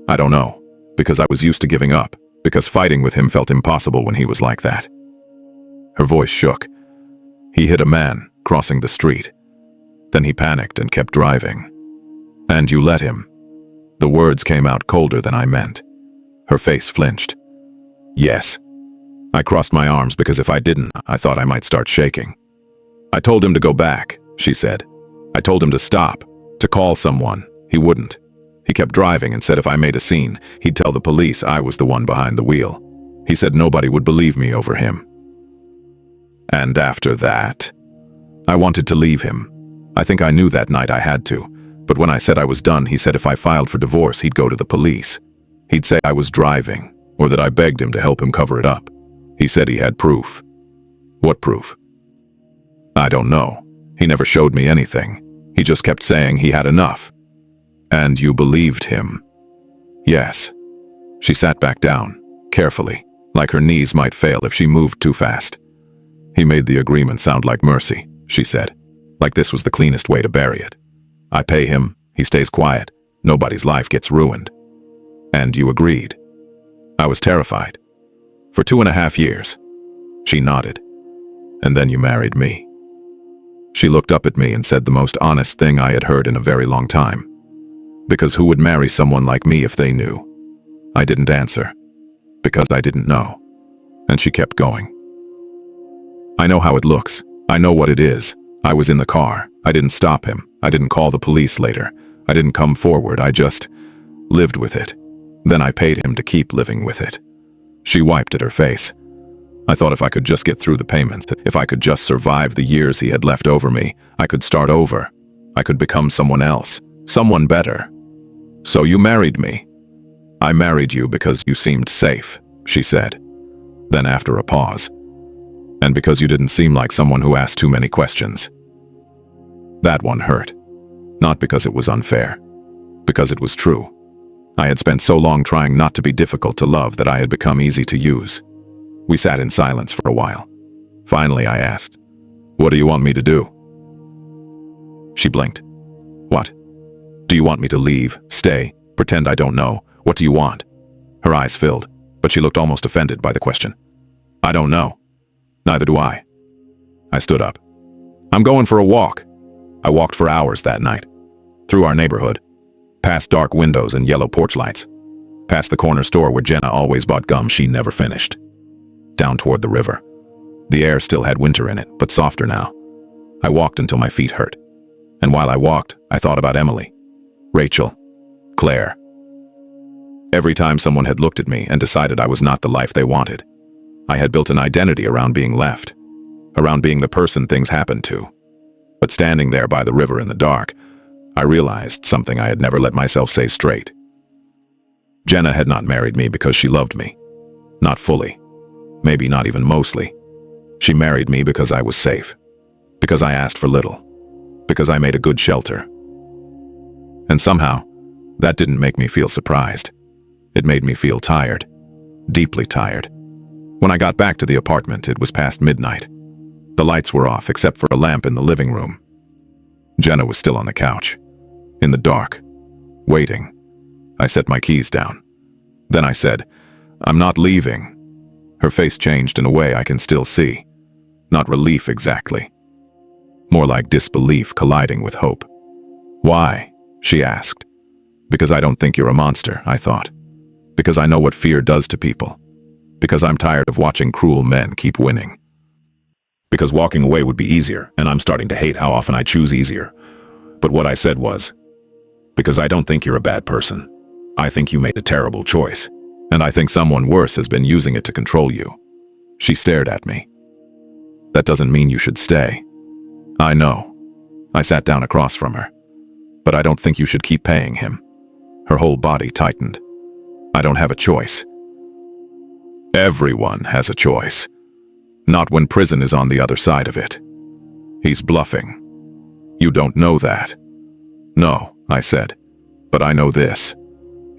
[SPEAKER 2] I don't know. Because I was used to giving up. Because fighting with him felt impossible when he was like that. Her voice shook. He hit a man crossing the street. Then he panicked and kept driving. And you let him. The words came out colder than I meant. Her face flinched. Yes. I crossed my arms because if I didn't, I thought I might start shaking. I told him to go back, she said. I told him to stop, to call someone. He wouldn't. He kept driving and said if I made a scene, he'd tell the police I was the one behind the wheel. He said nobody would believe me over him. And after that, I wanted to leave him. I think I knew that night I had to, but when I said I was done, he said if I filed for divorce, he'd go to the police. He'd say I was driving, or that I begged him to help him cover it up. He said he had proof. What proof? I don't know. He never showed me anything. He just kept saying he had enough. And you believed him? Yes. She sat back down, carefully, like her knees might fail if she moved too fast. He made the agreement sound like mercy, she said, like this was the cleanest way to bury it. I pay him, he stays quiet, nobody's life gets ruined. And you agreed. I was terrified. For 2.5 years. She nodded. And then you married me. She looked up at me and said the most honest thing I had heard in a very long time. Because who would marry someone like me if they knew? I didn't answer. Because I didn't know. And she kept going. I know how it looks. I know what it is. I was in the car. I didn't stop him. I didn't call the police later. I didn't come forward. I just lived with it. Then I paid him to keep living with it. She wiped at her face. I thought if I could just get through the payments, if I could just survive the years he had left over me, I could start over. I could become someone else, someone better. So you married me. I married you because you seemed safe, she said. Then after a pause, and because you didn't seem like someone who asked too many questions. That one hurt. Not because it was unfair. Because it was true. I had spent so long trying not to be difficult to love that I had become easy to use. We sat in silence for a while. Finally I asked, "What do you want me to do?" She blinked. "What? Do you want me to leave, stay, pretend I don't know? What do you want?" Her eyes filled, but she looked almost offended by the question. "I don't know. Neither do I." I stood up. "I'm going for a walk." I walked for hours that night. Through our neighborhood. Past dark windows and yellow porch lights. Past the corner store where Jenna always bought gum she never finished. Down toward the river. The air still had winter in it, but softer now. I walked until my feet hurt. And while I walked, I thought about Emily, Rachel, Claire. Every time someone had looked at me and decided I was not the life they wanted, I had built an identity around being left, around being the person things happened to. But standing there by the river in the dark, I realized something I had never let myself say straight. Jenna had not married me because she loved me. Not fully. Maybe not even mostly. She married me because I was safe. Because I asked for little. Because I made a good shelter. And somehow, that didn't make me feel surprised. It made me feel tired. Deeply tired. When I got back to the apartment, it was past midnight. The lights were off except for a lamp in the living room. Jenna was still on the couch. In the dark. Waiting. I set my keys down. Then I said, "I'm not leaving." Her face changed in a way I can still see. Not relief exactly. More like disbelief colliding with hope. "Why?" she asked. "Because I don't think you're a monster," I thought. Because I know what fear does to people. Because I'm tired of watching cruel men keep winning. Because walking away would be easier, and I'm starting to hate how often I choose easier. But what I said was, because I don't think you're a bad person. I think you made a terrible choice. And I think someone worse has been using it to control you. She stared at me. That doesn't mean you should stay. I know. I sat down across from her. But I don't think you should keep paying him. Her whole body tightened. I don't have a choice. Everyone has a choice. Not when prison is on the other side of it. He's bluffing. You don't know that. No, I said. But I know this.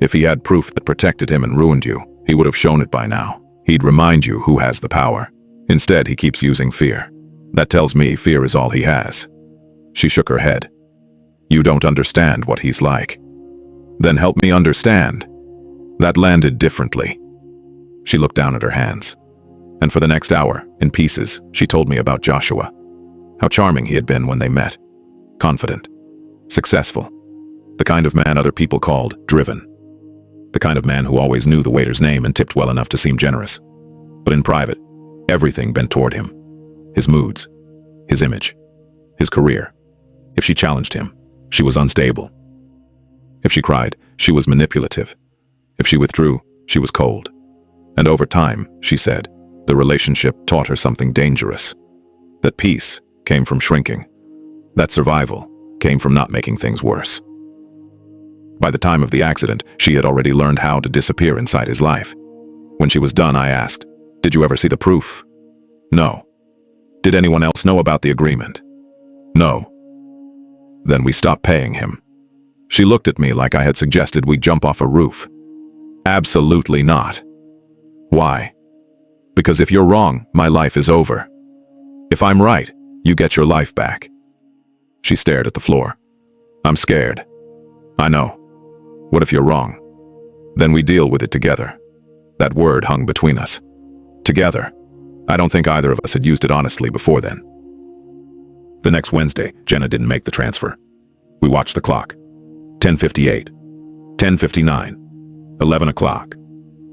[SPEAKER 2] If he had proof that protected him and ruined you, he would have shown it by now. He'd remind you who has the power. Instead, he keeps using fear. That tells me fear is all he has. She shook her head. You don't understand what he's like. Then help me understand. That landed differently. She looked down at her hands. And for the next hour, in pieces, she told me about Joshua. How charming he had been when they met. Confident. Successful. The kind of man other people called driven. The kind of man who always knew the waiter's name and tipped well enough to seem generous. But in private, everything bent toward him. His moods. His image. His career. If she challenged him, she was unstable. If she cried, she was manipulative. If she withdrew, she was cold. And over time, she said, the relationship taught her something dangerous. That peace came from shrinking. That survival came from not making things worse. By the time of the accident, she had already learned how to disappear inside his life. When she was done, I asked, "Did you ever see the proof?" "No." "Did anyone else know about the agreement?" "No." "Then we stopped paying him." She looked at me like I had suggested we jump off a roof. "Absolutely not." "Why?" "Because if you're wrong, my life is over. If I'm right, you get your life back." She stared at the floor. "I'm scared." "I know. What if you're wrong? Then we deal with it together." That word hung between us. Together. I don't think either of us had used it honestly before then. The next Wednesday, Jenna didn't make the transfer. We watched the clock. 10:58. 10:59. 11 o'clock.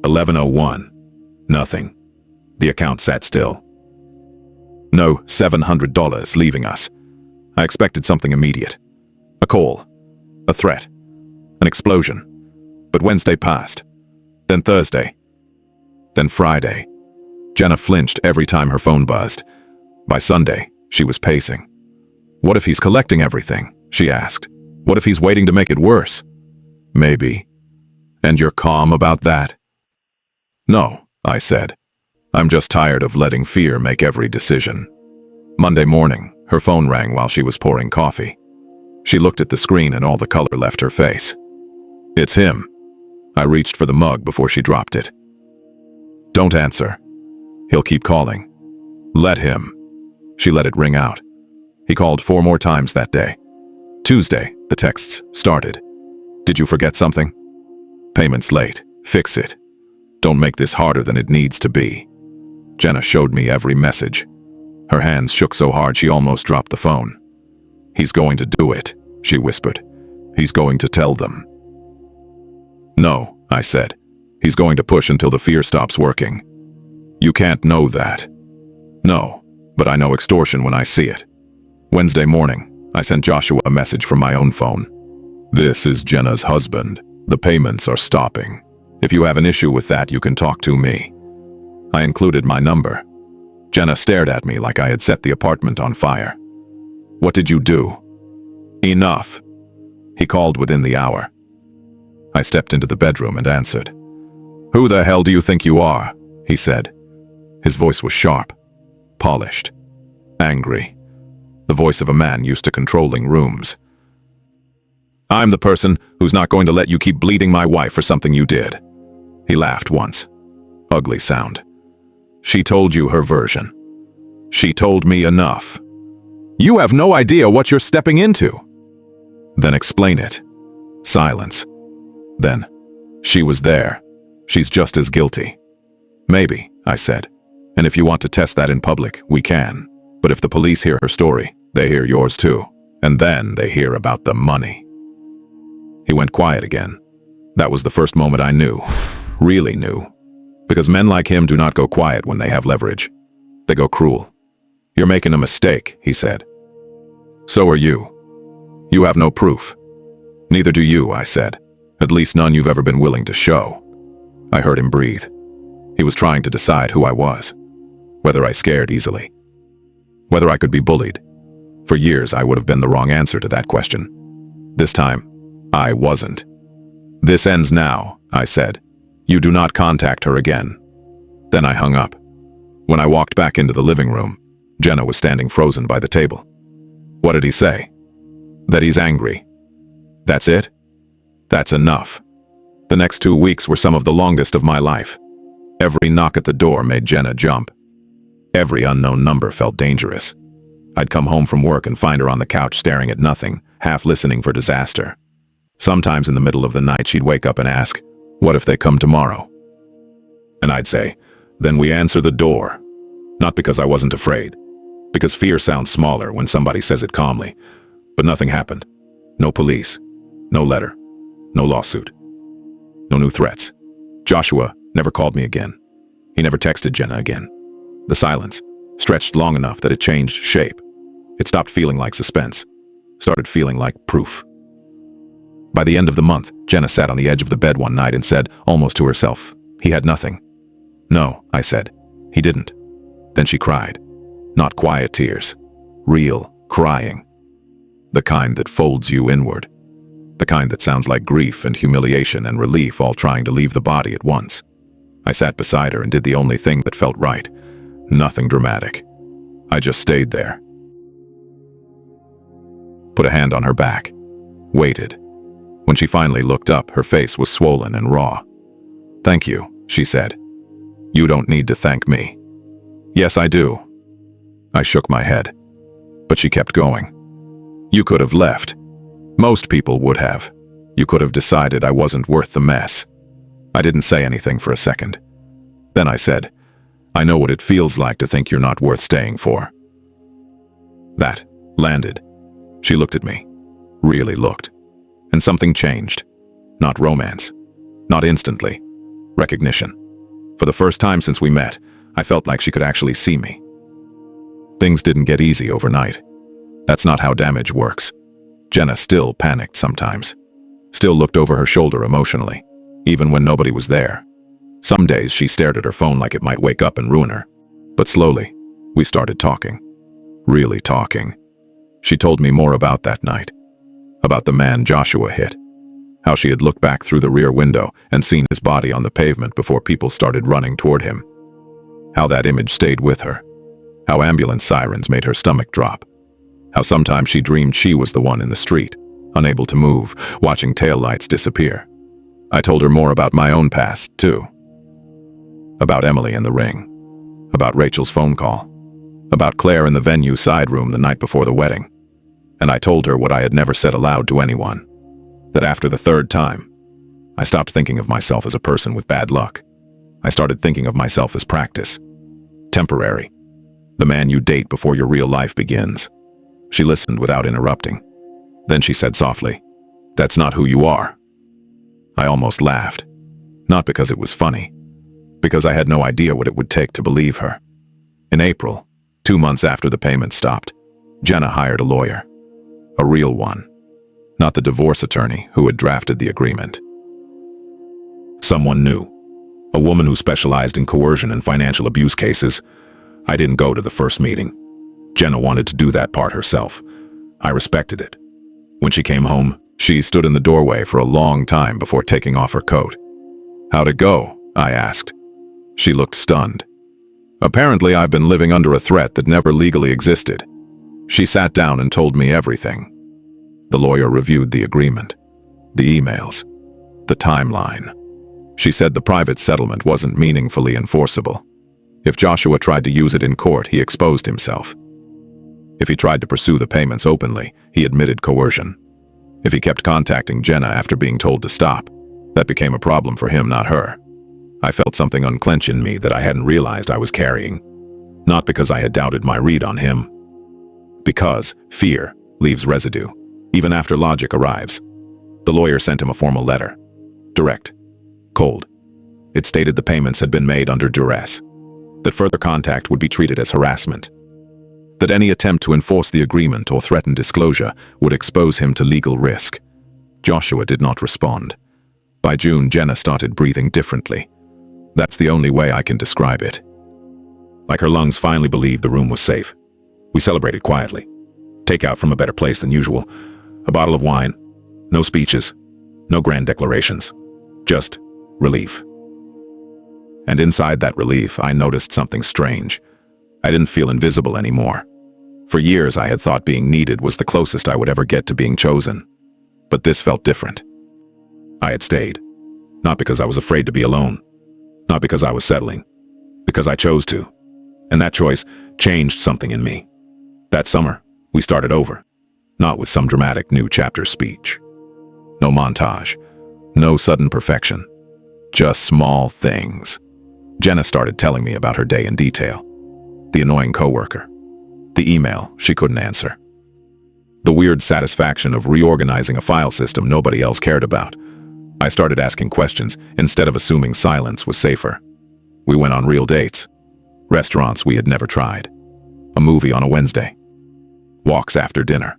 [SPEAKER 2] 11:01. Nothing. The account sat still. No $700 leaving us. I expected something immediate. A call. A threat. An explosion. But Wednesday passed. Then Thursday. Then Friday. Jenna flinched every time her phone buzzed. By Sunday, she was pacing. "What if he's collecting everything?" she asked. "What if he's waiting to make it worse?" "Maybe." "And you're calm about that?" "No," I said. "I'm just tired of letting fear make every decision." Monday morning, her phone rang while she was pouring coffee. She looked at the screen and all the color left her face. "It's him." I reached for the mug before she dropped it. "Don't answer. He'll keep calling. Let him." She let it ring out. He called 4 more times that day. Tuesday, the texts started. "Did you forget something? Payment's late. Fix it. Don't make this harder than it needs to be." Jenna showed me every message. Her hands shook so hard she almost dropped the phone. "He's going to do it," she whispered. "He's going to tell them." "No," I said. "He's going to push until the fear stops working." "You can't know that." "No, but I know extortion when I see it." Wednesday morning, I sent Joshua a message from my own phone. "This is Jenna's husband. The payments are stopping. If you have an issue with that, you can talk to me." I included my number. Jenna stared at me like I had set the apartment on fire. "What did you do?" "Enough." He called within the hour. I stepped into the bedroom and answered. "Who the hell do you think you are?" he said. His voice was sharp, polished, angry. The voice of a man used to controlling rooms. "I'm the person who's not going to let you keep bleeding my wife for something you did." He laughed once. Ugly sound. "She told you her version. She told me enough. You have no idea what you're stepping into." "Then explain it." Silence. Then, "She was there. She's just as guilty." "Maybe," I said. "And if you want to test that in public, we can. But if the police hear her story, they hear yours too. And then they hear about the money." He went quiet again. That was the first moment I knew, really knew. Because men like him do not go quiet when they have leverage. They go cruel. "You're making a mistake," he said. "So are you. You have no proof." "Neither do you," I said. "At least none you've ever been willing to show." I heard him breathe. He was trying to decide who I was. Whether I scared easily. Whether I could be bullied. For years I would have been the wrong answer to that question. This time, I wasn't. "This ends now," I said. "You do not contact her again." Then I hung up. When I walked back into the living room, Jenna was standing frozen by the table. "What did he say?" "That he's angry." "That's it?" "That's enough." The next 2 weeks were some of the longest of my life. Every knock at the door made Jenna jump. Every unknown number felt dangerous. I'd come home from work and find her on the couch staring at nothing, half listening for disaster. Sometimes in the middle of the night she'd wake up and ask, "What if they come tomorrow?" And I'd say, "Then we answer the door." Not because I wasn't afraid. Because fear sounds smaller when somebody says it calmly. But nothing happened. No police. No letter. No lawsuit. No new threats. Joshua never called me again. He never texted Jenna again. The silence stretched long enough that it changed shape. It stopped feeling like suspense. Started feeling like proof. By the end of the month, Jenna sat on the edge of the bed one night and said, almost to herself, "He had nothing." No, I said. He didn't. Then she cried. Not quiet tears. Real crying. The kind that folds you inward. The kind that sounds like grief and humiliation and relief all trying to leave the body at once. I sat beside her and did the only thing that felt right. Nothing dramatic. I just stayed there. Put a hand on her back. Waited. When she finally looked up, her face was swollen and raw. "Thank you," she said. "You don't need to thank me." "Yes, I do." I shook my head. But she kept going. "You could have left. Most people would have. You could have decided I wasn't worth the mess." I didn't say anything for a second. Then I said, "I know what it feels like to think you're not worth staying for." That landed. She looked at me. Really looked. And something changed. Not romance. Not instantly. Recognition. For the first time since we met, I felt like she could actually see me. Things didn't get easy overnight. That's not how damage works. Jenna still panicked sometimes. Still looked over her shoulder emotionally, even when nobody was there. Some days she stared at her phone like it might wake up and ruin her. But slowly, we started talking. Really talking. She told me more about that night. About the man Joshua hit. How she had looked back through the rear window and seen his body on the pavement before people started running toward him. How that image stayed with her. How ambulance sirens made her stomach drop. How sometimes she dreamed she was the one in the street, unable to move, watching taillights disappear. I told her more about my own past, too. About Emily and the ring. About Rachel's phone call. About Claire in the venue side room the night before the wedding. And I told her what I had never said aloud to anyone. That after the third time, I stopped thinking of myself as a person with bad luck. I started thinking of myself as practice. Temporary. The man you date before your real life begins. She listened without interrupting. Then she said softly, "That's not who you are." I almost laughed. Not because it was funny. Because I had no idea what it would take to believe her. In April, 2 months after the payment stopped, Jenna hired a lawyer. A real one. Not the divorce attorney who had drafted the agreement. Someone new. A woman who specialized in coercion and financial abuse cases. I didn't go to the first meeting. Jenna wanted to do that part herself. I respected it. When she came home, she stood in the doorway for a long time before taking off her coat. "How'd it go?" I asked. She looked stunned. "Apparently I've been living under a threat that never legally existed." She sat down and told me everything. The lawyer reviewed the agreement, the emails, the timeline. She said the private settlement wasn't meaningfully enforceable. If Joshua tried to use it in court, he exposed himself. If he tried to pursue the payments openly, he admitted coercion. If he kept contacting Jenna after being told to stop, that became a problem for him, not her. I felt something unclench in me that I hadn't realized I was carrying. Not because I had doubted my read on him. Because fear leaves residue, even after logic arrives. The lawyer sent him a formal letter. Direct. Cold. It stated the payments had been made under duress. That further contact would be treated as harassment. That any attempt to enforce the agreement or threaten disclosure would expose him to legal risk. Joshua did not respond. By June, Jenna started breathing differently. That's the only way I can describe it. Like her lungs finally believed the room was safe. We celebrated quietly. Takeout from a better place than usual. A bottle of wine. No speeches. No grand declarations. Just relief. And inside that relief, I noticed something strange. I didn't feel invisible anymore. For years, I had thought being needed was the closest I would ever get to being chosen. But this felt different. I had stayed. Not because I was afraid to be alone. Not because I was settling. Because I chose to. And that choice changed something in me. That summer, we started over. Not with some dramatic new chapter speech. No montage. No sudden perfection. Just small things. Jenna started telling me about her day in detail. The annoying coworker. The email she couldn't answer. The weird satisfaction of reorganizing a file system nobody else cared about. I started asking questions instead of assuming silence was safer. We went on real dates. Restaurants we had never tried. A movie on a Wednesday. Walks after dinner.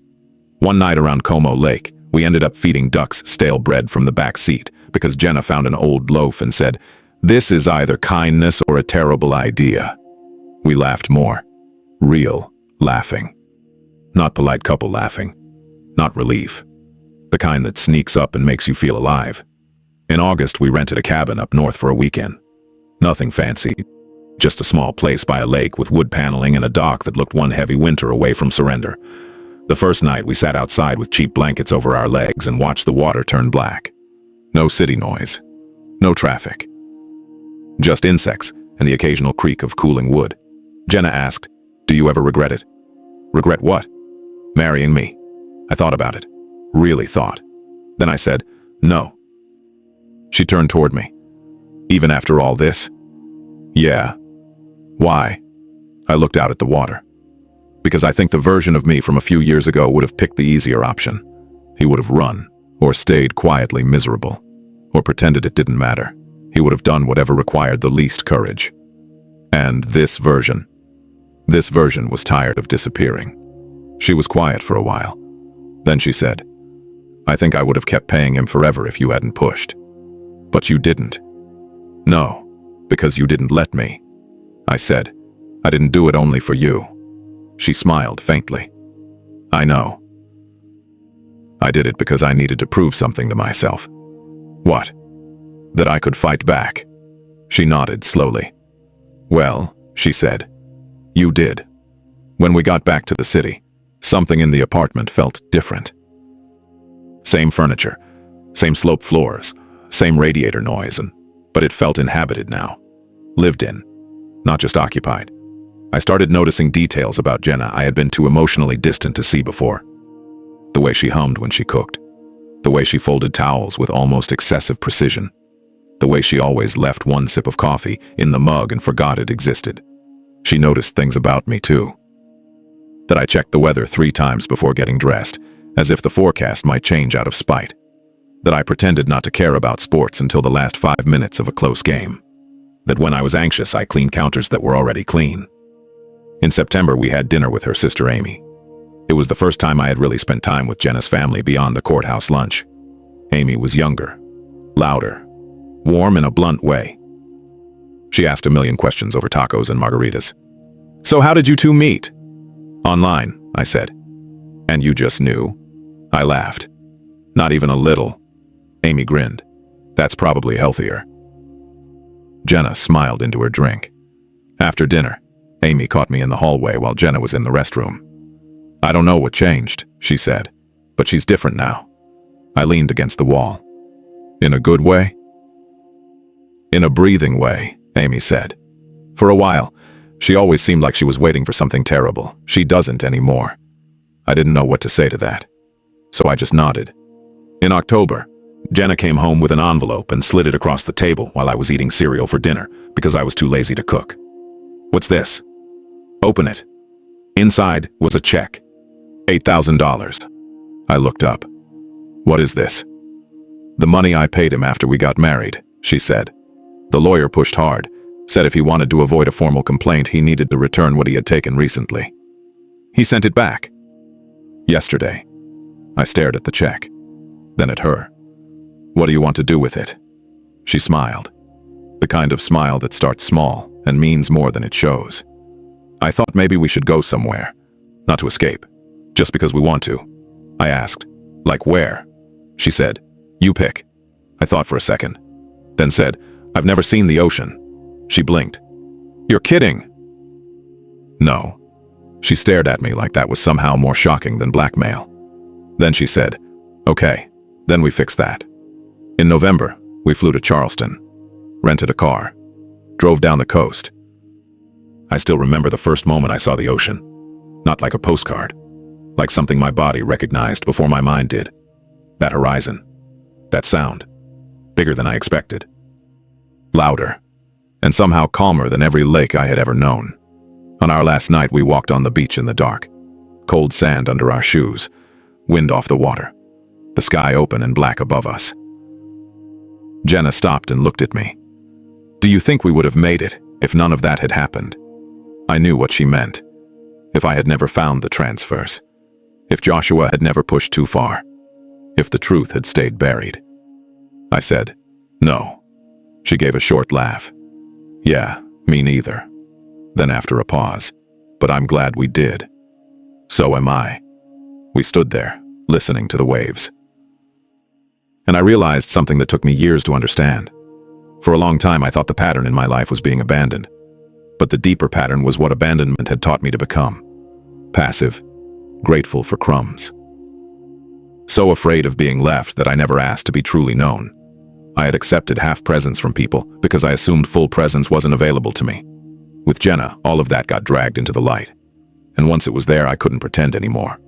[SPEAKER 2] One night around Como Lake, we ended up feeding ducks stale bread from the back seat because Jenna found an old loaf and said, This is either kindness or a terrible idea. We laughed more. Real laughing. Not polite couple laughing. Not relief. The kind that sneaks up and makes you feel alive. In August, we rented a cabin up north for a weekend. Nothing fancy. Just a small place by a lake with wood paneling and a dock that looked one heavy winter away from surrender. The first night we sat outside with cheap blankets over our legs and watched the water turn black. No city noise. No traffic. Just insects and the occasional creak of cooling wood. Jenna asked, "Do you ever regret it?" "Regret what?" "Marrying me." I thought about it. Really thought. Then I said, "No." She turned toward me. "Even after all this?" "Yeah." "Why?" I looked out at the water. "Because I think the version of me from a few years ago would have picked the easier option. He would have run, or stayed quietly miserable, or pretended it didn't matter. He would have done whatever required the least courage. And this version was tired of disappearing." She was quiet for a while. Then she said, "I think I would have kept paying him forever if you hadn't pushed. But you didn't." "No, because you didn't let me." I said, "I didn't do it only for you." She smiled faintly. "I know. I did it because I needed to prove something to myself." "What?" "That I could fight back." She nodded slowly. "Well," she said, "you did." When we got back to the city, something in the apartment felt different. Same furniture, same sloped floors, same radiator noise, but it felt inhabited now. Lived in, not just occupied. I started noticing details about Jenna I had been too emotionally distant to see before. The way she hummed when she cooked. The way she folded towels with almost excessive precision. The way she always left one sip of coffee in the mug and forgot it existed. She noticed things about me too. That I checked the weather 3 times before getting dressed, as if the forecast might change out of spite. That I pretended not to care about sports until the last 5 minutes of a close game. That when I was anxious I cleaned counters that were already clean. In September we had dinner with her sister Amy. It was the first time I had really spent time with Jenna's family beyond the courthouse lunch. Amy was younger, louder, warm in a blunt way. She asked a million questions over tacos and margaritas. "So how did you two meet?" "Online," I said. "And you just knew?" I laughed. "Not even a little." Amy grinned. "That's probably healthier." Jenna smiled into her drink. After dinner, Amy caught me in the hallway while Jenna was in the restroom. "I don't know what changed," she said, "but she's different now." I leaned against the wall. "In a good way?" "In a breathing way," Amy said. "For a while, she always seemed like she was waiting for something terrible. She doesn't anymore." I didn't know what to say to that, so I just nodded. In October, Jenna came home with an envelope and slid it across the table while I was eating cereal for dinner because I was too lazy to cook. "What's this?" "Open it." Inside was a check. $8,000. I looked up. "What is this?" "The money I paid him after we got married," she said. "The lawyer pushed hard, said if he wanted to avoid a formal complaint he needed to return what he had taken recently. He sent it back. Yesterday." I stared at the check, then at her. "What do you want to do with it?" She smiled. The kind of smile that starts small and means more than it shows. "I thought maybe we should go somewhere. Not to escape, just because we want to." I asked, "Like where?" She said, "You pick." I thought for a second, then said, "I've never seen the ocean." She blinked. "You're kidding." "No." She stared at me like that was somehow more shocking than blackmail. Then she said, "Okay, then we fix that." In November, we flew to Charleston, rented a car, drove down the coast. I still remember the first moment I saw the ocean. Not like a postcard, like something my body recognized before my mind did. That horizon, that sound, bigger than I expected. Louder, and somehow calmer than every lake I had ever known. On our last night we walked on the beach in the dark. Cold sand under our shoes, wind off the water, the sky open and black above us. Jenna stopped and looked at me. "Do you think we would have made it if none of that had happened?" I knew what she meant. If I had never found the transfers. If Joshua had never pushed too far. If the truth had stayed buried. I said, "No." She gave a short laugh. Yeah, me neither. Then after a pause, but I'm glad we did. So am I. We stood there, listening to the waves. And I realized something that took me years to understand. For a long time I thought the pattern in my life was being abandoned. But the deeper pattern was what abandonment had taught me to become. Passive, grateful for crumbs. So afraid of being left that I never asked to be truly known. I had accepted half presence from people because I assumed full presence wasn't available to me. With Jenna, all of that got dragged into the light. And once it was there, I couldn't pretend anymore.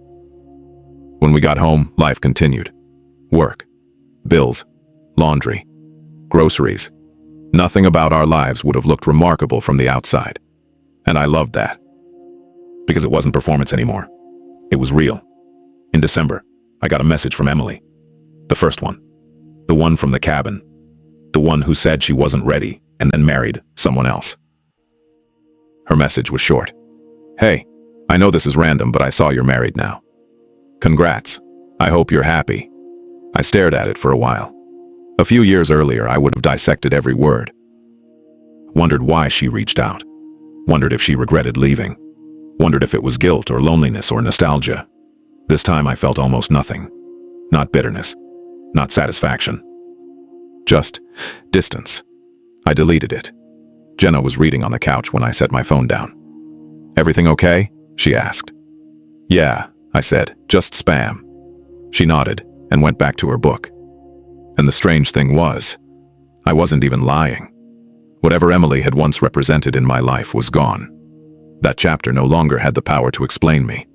[SPEAKER 2] When we got home, life continued. Work, bills, laundry, groceries. Nothing about our lives would have looked remarkable from the outside. And I loved that. Because it wasn't performance anymore. It was real. In December, I got a message from Emily. The first one. The one from the cabin. The one who said she wasn't ready and then married someone else. Her message was short. Hey, I know this is random, but I saw you're married now. Congrats. I hope you're happy. I stared at it for a while. A few years earlier, I would have dissected every word. Wondered why she reached out. Wondered if she regretted leaving. Wondered if it was guilt or loneliness or nostalgia. This time I felt almost nothing. Not bitterness. Not satisfaction. Just distance. I deleted it. Jenna was reading on the couch when I set my phone down. Everything okay? She asked. Yeah, I said, just spam. She nodded and went back to her book. And the strange thing was, I wasn't even lying. Whatever Emily had once represented in my life was gone. That chapter no longer had the power to explain me.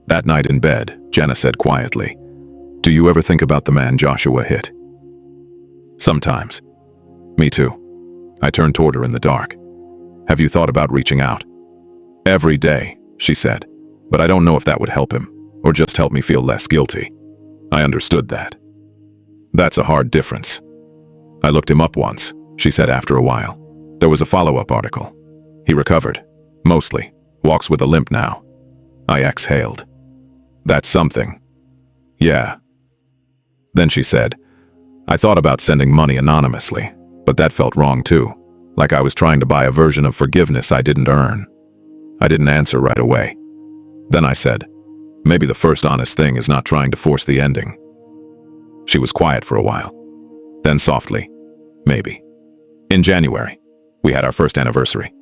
[SPEAKER 2] That night in bed, Jenna said quietly, "Do you ever think about the man Joshua hit?" Sometimes. Me too. I turned toward her in the dark. Have you thought about reaching out? Every day, she said, but I don't know if that would help him, or just help me feel less guilty. I understood that. That's a hard difference. I looked him up once, she said after a while. There was a follow-up article. He recovered. Mostly. Walks with a limp now. I exhaled. That's something. Yeah. Then she said, I thought about sending money anonymously, but that felt wrong too. Like I was trying to buy a version of forgiveness I didn't earn. I didn't answer right away. Then I said, maybe the first honest thing is not trying to force the ending. She was quiet for a while. Then softly, maybe. In January, we had our first anniversary.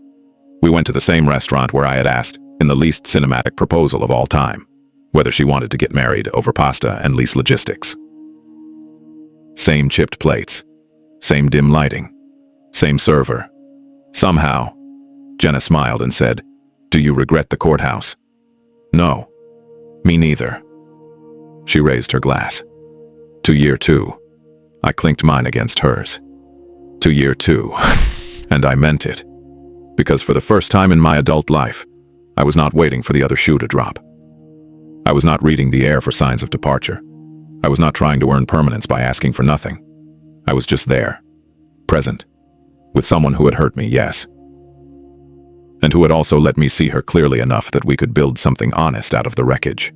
[SPEAKER 2] We went to the same restaurant where I had asked, in the least cinematic proposal of all time, whether she wanted to get married over pasta and lease logistics. Same chipped plates. Same dim lighting. Same server. Somehow, Jenna smiled and said, Do you regret the courthouse? No. Me neither. She raised her glass. To year two. I clinked mine against hers. To year two. And I meant it. Because for the first time in my adult life, I was not waiting for the other shoe to drop. I was not reading the air for signs of departure. I was not trying to earn permanence by asking for nothing. I was just there. Present. With someone who had hurt me, yes. And who had also let me see her clearly enough that we could build something honest out of the wreckage.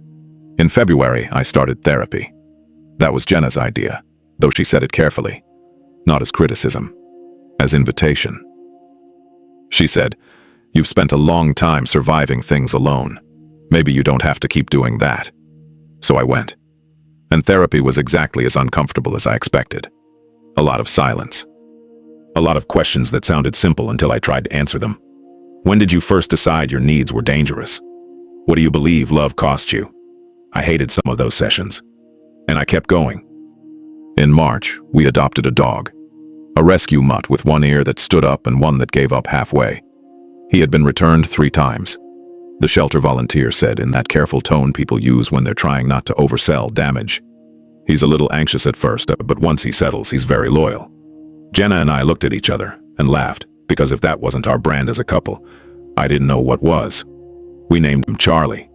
[SPEAKER 2] In February, I started therapy. That was Jenna's idea, though she said it carefully. Not as criticism. As invitation. She said, You've spent a long time surviving things alone. Maybe you don't have to keep doing that. So I went. And therapy was exactly as uncomfortable as I expected. A lot of silence. A lot of questions that sounded simple until I tried to answer them. When did you first decide your needs were dangerous? What do you believe love cost you? I hated some of those sessions. And I kept going. In March, we adopted a dog. A rescue mutt with one ear that stood up and one that gave up halfway. He had been returned 3 times. The shelter volunteer said in that careful tone people use when they're trying not to oversell damage. He's a little anxious at first, but once he settles, he's very loyal. Jenna and I looked at each other and laughed, because if that wasn't our brand as a couple, I didn't know what was. We named him Charlie.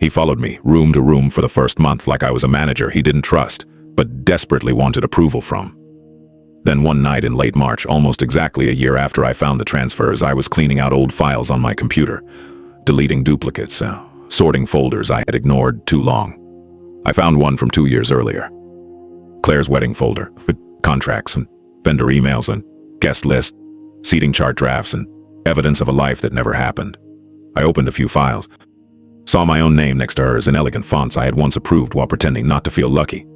[SPEAKER 2] He followed me room to room for the first month like I was a manager he didn't trust, but desperately wanted approval from. Then one night in late March, almost exactly a year after I found the transfers, I was cleaning out old files on my computer, deleting duplicates, sorting folders I had ignored too long. I found one from 2 years earlier. Claire's wedding folder, with contracts and vendor emails and
[SPEAKER 1] guest list, seating chart drafts, and evidence of a life that never happened. I opened a few files, saw my own name next to hers in elegant fonts I had once approved while pretending not to feel lucky.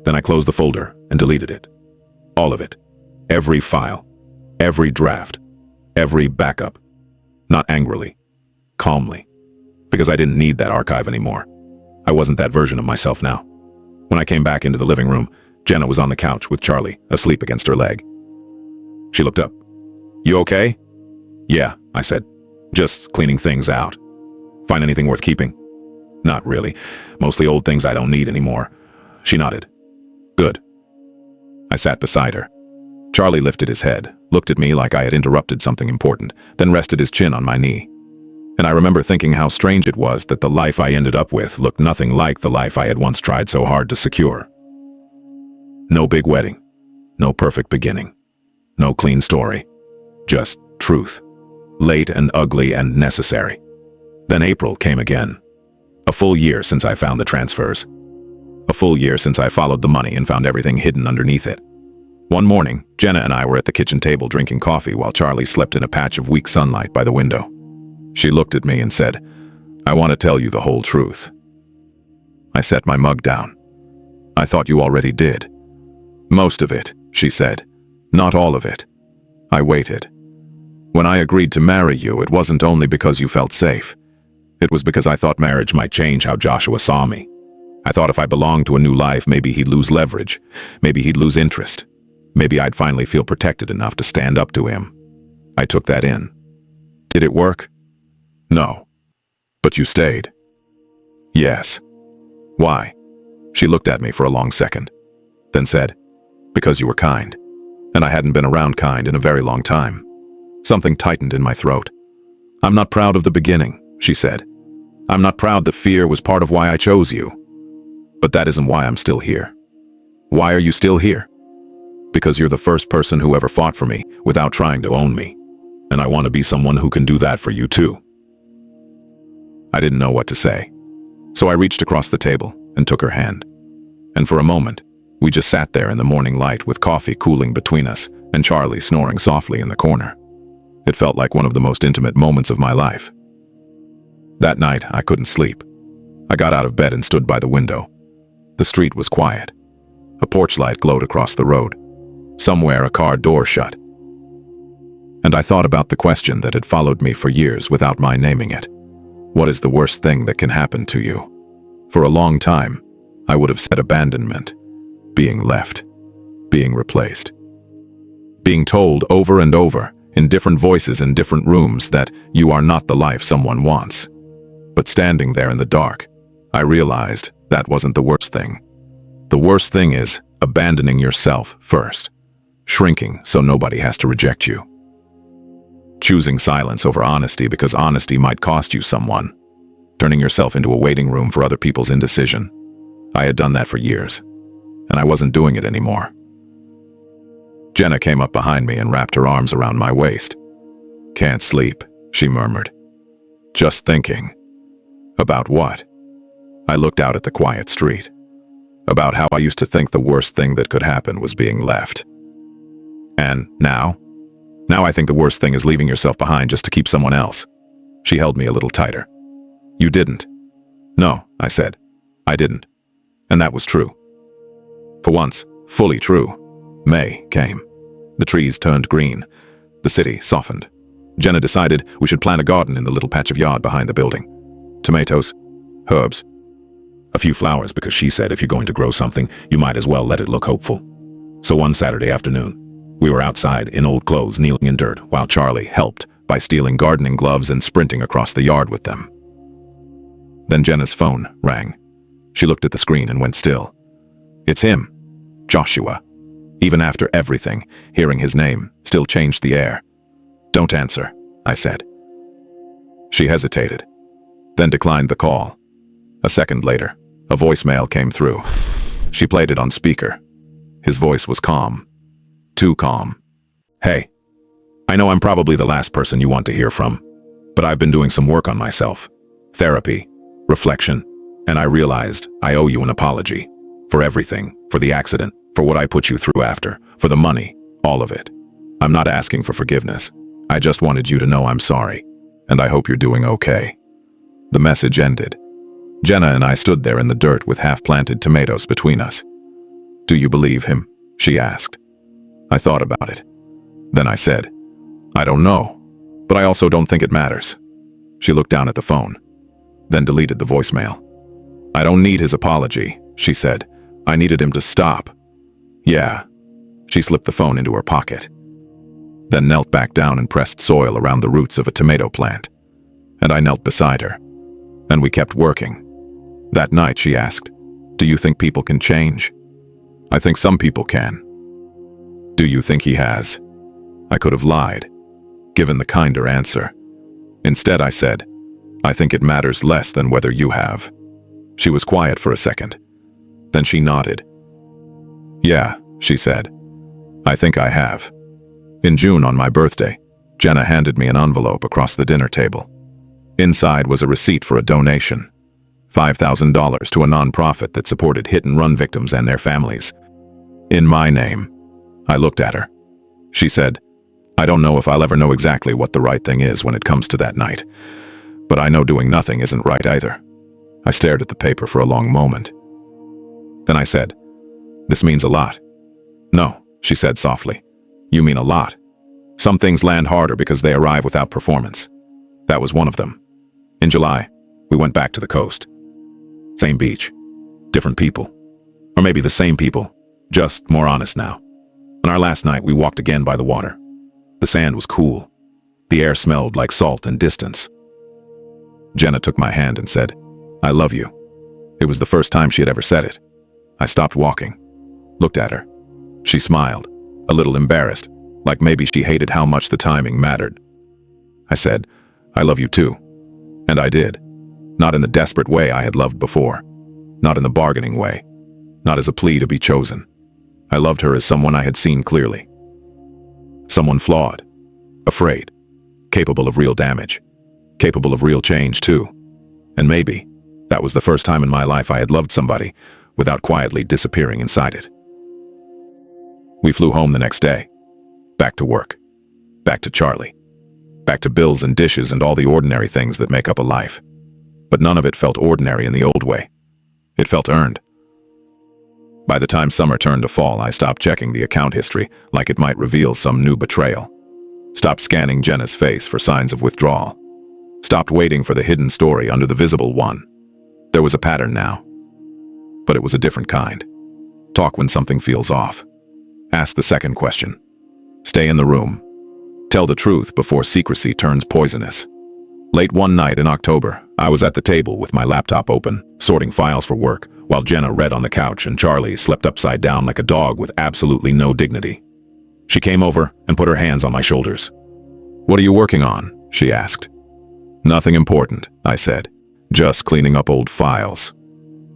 [SPEAKER 1] Then I closed the folder and deleted it. All of it. Every file. Every draft. Every backup. Not angrily. Calmly. Because I didn't need that archive anymore. I wasn't that version of myself now. When I came back into the living room, Jenna was on the couch with Charlie, asleep against her leg. She looked up. "You okay?" "Yeah," I said. "Just cleaning things out." "Find anything worth keeping?" "Not really. Mostly old things I don't need anymore." She nodded. "Good." I sat beside her. Charlie lifted his head, looked at me like I had interrupted something important, then rested his chin on my knee. And I remember thinking how strange it was that the life I ended up with looked nothing like the life I had once tried so hard to secure. No big wedding. No perfect beginning. No clean story. Just truth. Late and ugly and necessary. Then April came again. A full year since I found the transfers. A full year since I followed the money and found everything hidden underneath it. One morning, Jenna and I were at the kitchen table drinking coffee while Charlie slept in a patch of weak sunlight by the window. She looked at me and said, "I want to tell you the whole truth." I set my mug down. "I thought you already did." "Most of it," she said. "Not all of it." I waited. "When I agreed to marry you, it wasn't only because you felt safe. It was because I thought marriage might change how Joshua saw me. I thought if I belonged to a new life, maybe he'd lose leverage. Maybe he'd lose interest. Maybe I'd finally feel protected enough to stand up to him." I took that in. "Did it work?" "No." "But you stayed." "Yes." "Why?" She looked at me for a long second, then said, "Because you were kind. And I hadn't been around kind in a very long time." Something tightened in my throat. "I'm not proud of the beginning," she said. "I'm not proud that fear was part of why I chose you. But that isn't why I'm still here." "Why are you still here?" "Because you're the first person who ever fought for me without trying to own me. And I want to be someone who can do that for you too." I didn't know what to say. So I reached across the table and took her hand. And for a moment, we just sat there in the morning light with coffee cooling between us and Charlie snoring softly in the corner. It felt like one of the most intimate moments of my life. That night, I couldn't sleep. I got out of bed and stood by the window. The street was quiet. A porch light glowed across the road. Somewhere a car door shut. And I thought about the question that had followed me for years without my naming it. What is the worst thing that can happen to you? For a long time, I would have said abandonment, being left, being replaced. Being told over and over, in different voices in different rooms, that you are not the life someone wants. But standing there in the dark, I realized that wasn't the worst thing. The worst thing is abandoning yourself first, shrinking so nobody has to reject you. Choosing silence over honesty because honesty might cost you someone. Turning yourself into a waiting room for other people's indecision. I had done that for years, and I wasn't doing it anymore. Jenna came up behind me and wrapped her arms around my waist. "Can't sleep," she murmured. "Just thinking." "About what?" I looked out at the quiet street. About how I used to think the worst thing that could happen was being left. And now? Now I think the worst thing is leaving yourself behind just to keep someone else. She held me a little tighter. "You didn't." "No," I said. "I didn't." And that was true. For once, fully true. May came. The trees turned green. The city softened. Jenna decided we should plant a garden in the little patch of yard behind the building. Tomatoes, herbs, a few flowers, because she said if you're going to grow something, you might as well let it look hopeful. So one Saturday afternoon, we were outside in old clothes, kneeling in dirt, while Charlie helped by stealing gardening gloves and sprinting across the yard with them. Then Jenna's phone rang. She looked at the screen and went still. It's him, Joshua. Even after everything, hearing his name still changed the air. "Don't answer," I said. She hesitated, then declined the call. A second later, a voicemail came through. She played it on speaker. His voice was calm. Too calm. "Hey, I know I'm probably the last person you want to hear from, but I've been doing some work on myself. Therapy, reflection, and I realized I owe you an apology. For everything, for the accident, for what I put you through after, for the money, all of it.
[SPEAKER 2] I'm not asking for forgiveness. I just wanted you to know I'm sorry, and I hope you're doing okay." The message ended. Jenna and I stood there in the dirt with half-planted tomatoes between us. "Do you believe him?" she asked. I thought about it. Then I said, "I don't know, but I also don't think it matters." She looked down at the phone, then deleted the voicemail. "I don't need his apology," she said. "I needed him to stop." "Yeah." She slipped the phone into her pocket, then knelt back down and pressed soil around the roots of a tomato plant. And I knelt beside her, and we kept working. That night she asked, "Do you think people can change?" "I think some people can." "Do you think he has?" I could have lied, given the kinder answer. Instead I said, "I think it matters less than whether you have." She was quiet for a second. Then she nodded. "Yeah," she said. "I think I have." In June, on my birthday, Jenna handed me an envelope across the dinner table. Inside was a receipt for a donation, $5,000 to a nonprofit that supported hit-and-run victims and their families. In my name. I looked at her. She said, "I don't know if I'll ever know exactly what the right thing is when it comes to that night, but I know doing nothing isn't right either." I stared at the paper for a long moment. Then I said, "This means a lot." "No," she said softly. "You mean a lot. Some things land harder because they arrive without performance. That was one of them." In July, we went back to the coast. Same beach, different people. Or maybe the same people, just more honest now. On our last night, we walked again by the water. The sand was cool. The air smelled like salt and distance. Jenna took my hand and said, "I love you." It was the first time she had ever said it. I stopped walking, looked at her. She smiled, a little embarrassed, like maybe she hated how much the timing mattered. I said, "I love you too." And I did. Not in the desperate way I had loved before. Not in the bargaining way. Not as a plea to be chosen. I loved her as someone I had seen clearly. Someone flawed, afraid, capable of real damage, capable of real change too. And maybe that was the first time in my life I had loved somebody without quietly disappearing inside it. We flew home the next day. Back to work. Back to Charlie. Back to bills and dishes and all the ordinary things that make up a life. But none of it felt ordinary in the old way. It felt earned. By the time summer turned to fall, I stopped checking the account history like it might reveal some new betrayal. Stopped scanning Jenna's face for signs of withdrawal. Stopped waiting for the hidden story under the visible one. There was a pattern now. But it was a different kind. Talk when something feels off. Ask the second question. Stay in the room. Tell the truth before secrecy turns poisonous. Late one night in October, I was at the table with my laptop open, sorting files for work, while Jenna read on the couch and Charlie slept upside down like a dog with absolutely no dignity. She came over and put her hands on my shoulders. "What are you working on?" she asked. "Nothing important," I said. "Just cleaning up old files."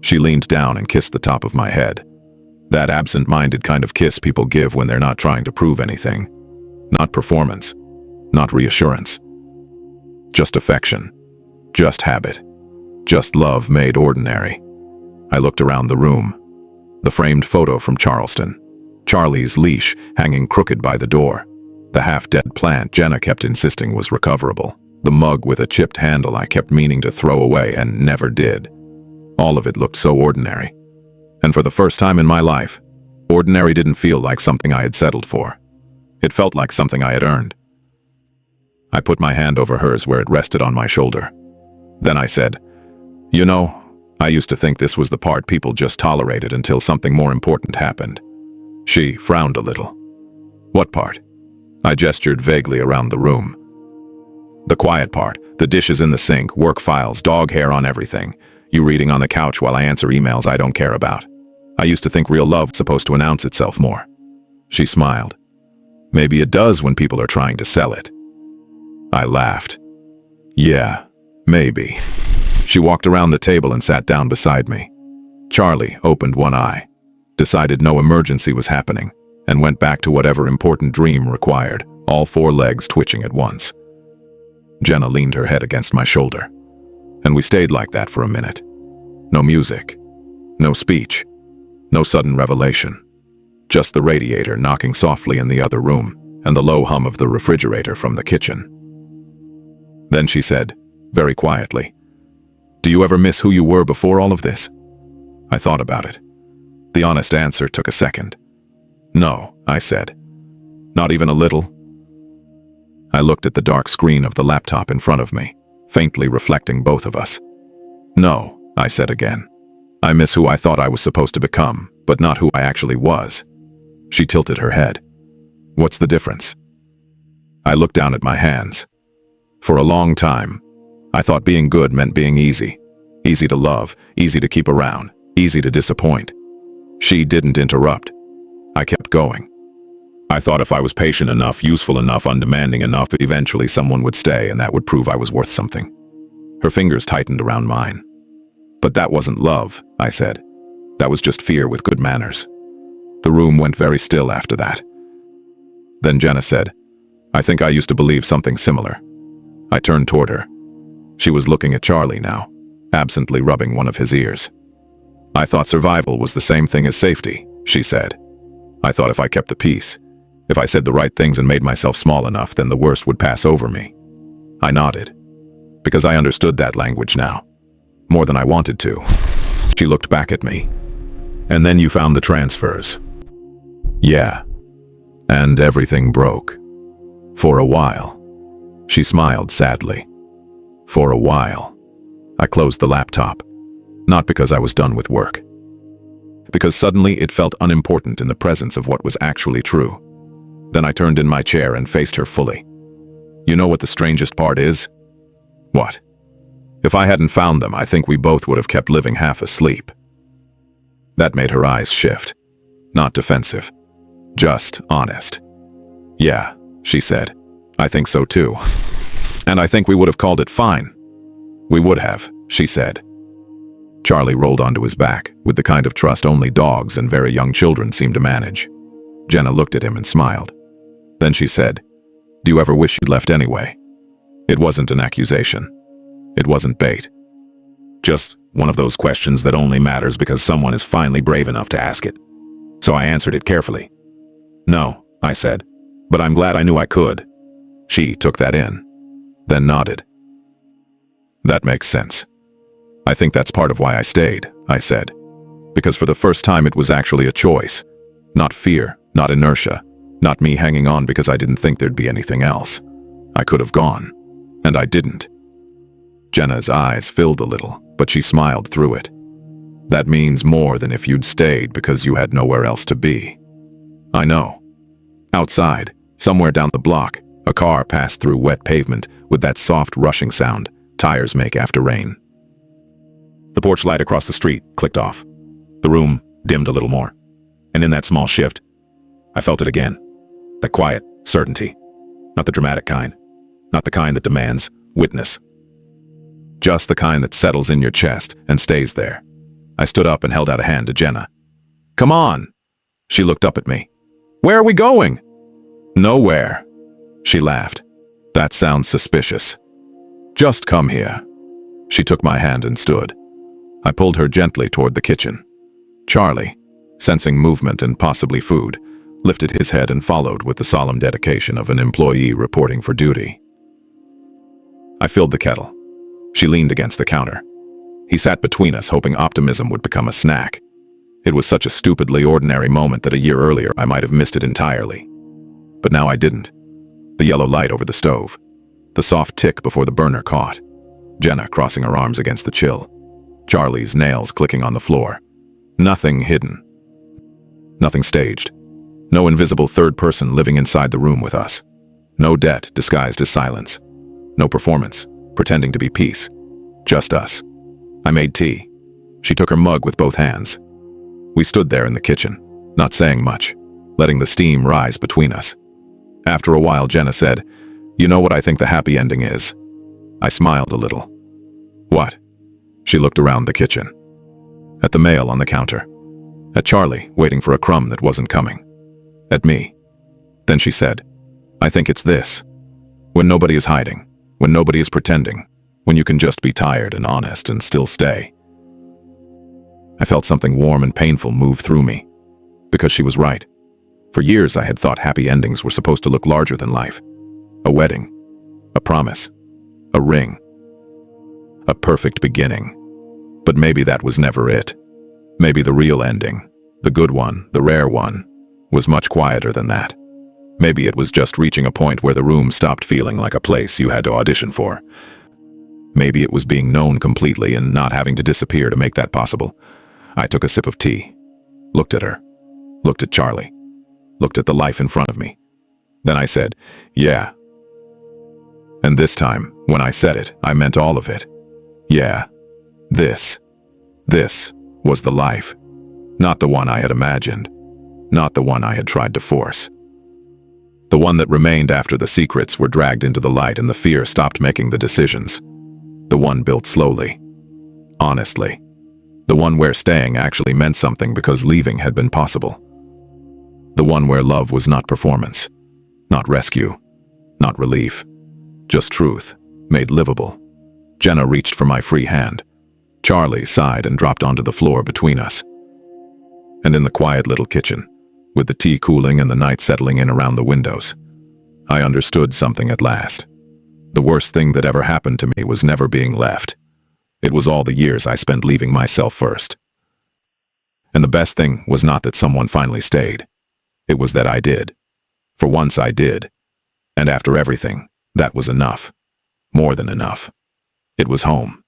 [SPEAKER 2] She leaned down and kissed the top of my head. That absent-minded kind of kiss people give when they're not trying to prove anything. Not performance. Not reassurance. Just affection. Just habit. Just love made ordinary. I looked around the room. The framed photo from Charleston. Charlie's leash hanging crooked by the door. The half-dead plant Jenna kept insisting was recoverable. The mug with a chipped handle I kept meaning to throw away and never did. All of it looked so ordinary. And for the first time in my life, ordinary didn't feel like something I had settled for. It felt like something I had earned. I put my hand over hers where it rested on my shoulder. Then I said, "You know, I used to think this was the part people just tolerated until something more important happened." She frowned a little. "What part?" I gestured vaguely around the room. "The quiet part, the dishes in the sink, work files, dog hair on everything. You reading on the couch while I answer emails I don't care about. I used to think real love was supposed to announce itself more." She smiled. "Maybe it does when people are trying to sell it." I laughed. "Yeah, maybe." She walked around the table and sat down beside me. Charlie opened one eye, decided no emergency was happening, and went back to whatever important dream required, all four legs twitching at once. Jenna leaned her head against my shoulder, and we stayed like that for a minute. No music, no speech, no sudden revelation. Just the radiator knocking softly in the other room. and the low hum of the refrigerator from the kitchen. Then she said, very quietly, "Do you ever miss who you were before all of this?" I thought about it. The honest answer took a second. "No," I said. "Not even a little." I looked at the dark screen of the laptop in front of me, faintly reflecting both of us. "No," I said again. "I miss who I thought I was supposed to become, but not who I actually was." She tilted her head. "What's the difference?" I looked down at my hands. For a long time, I thought being good meant being easy. Easy to love, easy to keep around, easy to disappoint. She didn't interrupt. I kept going. I thought if I was patient enough, useful enough, undemanding enough, eventually someone would stay and that would prove I was worth something. Her fingers tightened around mine. "But that wasn't love," I said. "That was just fear with good manners." The room went very still after that. Then Jenna said, "I think I used to believe something similar." I turned toward her. She was looking at Charlie now, absently rubbing one of his ears. "I thought survival was the same thing as safety," she said. "I thought if I kept the peace, if I said the right things and made myself small enough, then the worst would pass over me." I nodded, because I understood that language now, more than I wanted to. She looked back at me. "And then you found the transfers." "Yeah. And everything broke. For a while." She smiled sadly. "For a while." I closed the laptop. Not because I was done with work. Because suddenly it felt unimportant in the presence of what was actually true. Then I turned in my chair and faced her fully. "You know what the strangest part is?" "What?" "If I hadn't found them, I think we both would have kept living half asleep." That made her eyes shift. Not defensive. Just honest. "Yeah," she said. "I think so too. And I think we would have called it fine." "We would have," she said. Charlie rolled onto his back, with the kind of trust only dogs and very young children seem to manage. Jenna looked at him and smiled. Then she said, "Do you ever wish you'd left anyway?" It wasn't an accusation. It wasn't bait. Just one of those questions that only matters because someone is finally brave enough to ask it. So I answered it carefully. "No," I said, "but I'm glad I knew I could." She took that in, then nodded. "That makes sense. I think that's part of why I stayed," I said. "Because for the first time it was actually a choice. Not fear, not inertia, not me hanging on because I didn't think there'd be anything else. I could have gone. And I didn't." Jenna's eyes filled a little, but she smiled through it. "That means more than if you'd stayed because you had nowhere else to be." I know. Outside, somewhere down the block, a car passed through wet pavement with that soft rushing sound tires make after rain. The porch light across the street clicked off. The room dimmed a little more. And in that small shift, I felt it again. That quiet certainty. Not the dramatic kind. Not the kind that demands witness. Just the kind that settles in your chest and stays there. I stood up and held out a hand to Jenna. "Come on." She looked up at me. "Where are we going?" "Nowhere." She laughed. "That sounds suspicious. Just come here." She took my hand and stood. I pulled her gently toward the kitchen. Charlie, sensing movement and possibly food, lifted his head and followed with the solemn dedication of an employee reporting for duty. I filled the kettle. She leaned against the counter. He sat between us, hoping optimism would become a snack. It was such a stupidly ordinary moment that a year earlier I might have missed it entirely. But now I didn't. The yellow light over the stove. The soft tick before the burner caught. Jenna crossing her arms against the chill. Charlie's nails clicking on the floor. Nothing hidden. Nothing staged. No invisible third person living inside the room with us. No debt disguised as silence. No performance, pretending to be peace. Just us. I made tea. She took her mug with both hands. We stood there in the kitchen, not saying much, letting the steam rise between us. After a while, Jenna said, "You know what I think the happy ending is?" I smiled a little. "What?" She looked around the kitchen. At the mail on the counter. At Charlie, waiting for a crumb that wasn't coming. At me. Then she said, "I think it's this. When nobody is hiding, when nobody is pretending, when you can just be tired and honest and still stay." I felt something warm and painful move through me. Because she was right. For years I had thought happy endings were supposed to look larger than life. A wedding, a promise, a ring, a perfect beginning. But maybe that was never it. Maybe the real ending, the good one, the rare one, was much quieter than that. Maybe it was just reaching a point where the room stopped feeling like a place you had to audition for. Maybe it was being known completely and not having to disappear to make that possible. I took a sip of tea, looked at her, looked at Charlie, looked at the life in front of me. Then I said, yeah. And this time, when I said it, I meant all of it. Yeah. This was the life. Not the one I had imagined. Not the one I had tried to force. The one that remained after the secrets were dragged into the light and the fear stopped making the decisions. The one built slowly. Honestly. The one where staying actually meant something because leaving had been possible. The one where love was not performance, not rescue, not relief, just truth, made livable. Jenna reached for my free hand. Charlie sighed and dropped onto the floor between us. And in the quiet little kitchen, with the tea cooling and the night settling in around the windows, I understood something at last. The worst thing that ever happened to me was never being left. It was all the years I spent leaving myself first. And the best thing was not that someone finally stayed. It was that I did. For once I did. And after everything, that was enough. More than enough. It was home.